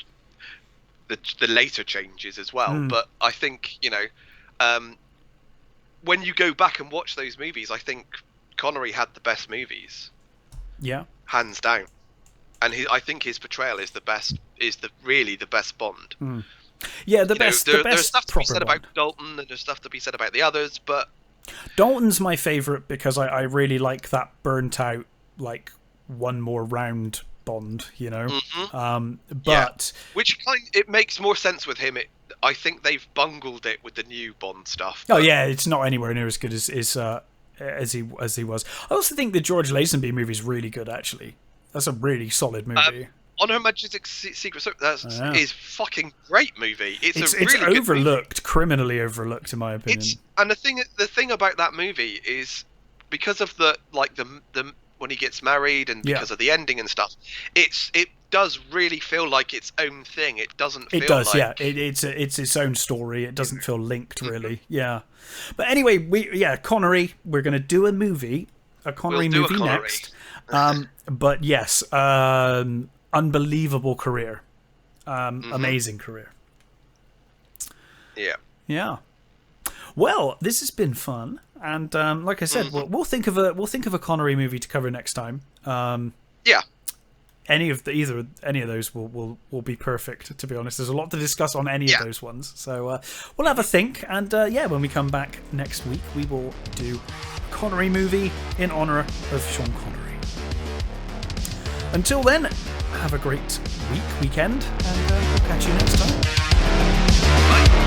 the later changes as well. But I think, when you go back and watch those movies, I think Connery had the best movies. Yeah, hands down. And I think his portrayal is really the best Bond. Yeah, the best. There's stuff to be said one. about Dalton, and there's stuff to be said about the others, but Dalton's my favourite because I really like that burnt out, like, one more round Bond, but which it makes more sense with him. I think they've bungled it with the new Bond stuff. Oh yeah, it's not anywhere near as good as he was. I also think the George Lazenby movie is really good. Actually, that's a really solid movie. On Her Majesty's Secret Service, is fucking great movie. It's really overlooked, criminally overlooked, in my opinion. And the thing about that movie is because of the when he gets married and because of the ending and stuff, it does really feel like its own thing. It doesn't. It's its own story. It doesn't feel linked really. Yeah. But anyway, Connery. We're going to do a Connery movie next. But yes, unbelievable career, amazing career. Yeah. Well, this has been fun, and like I said, we'll think of a Connery movie to cover next time. Any of those will be perfect. To be honest, there's a lot to discuss on any of those ones. So we'll have a think, and when we come back next week, we will do a Connery movie in honor of Sean Connery. Until then, have a great weekend, and we'll catch you next time. Bye.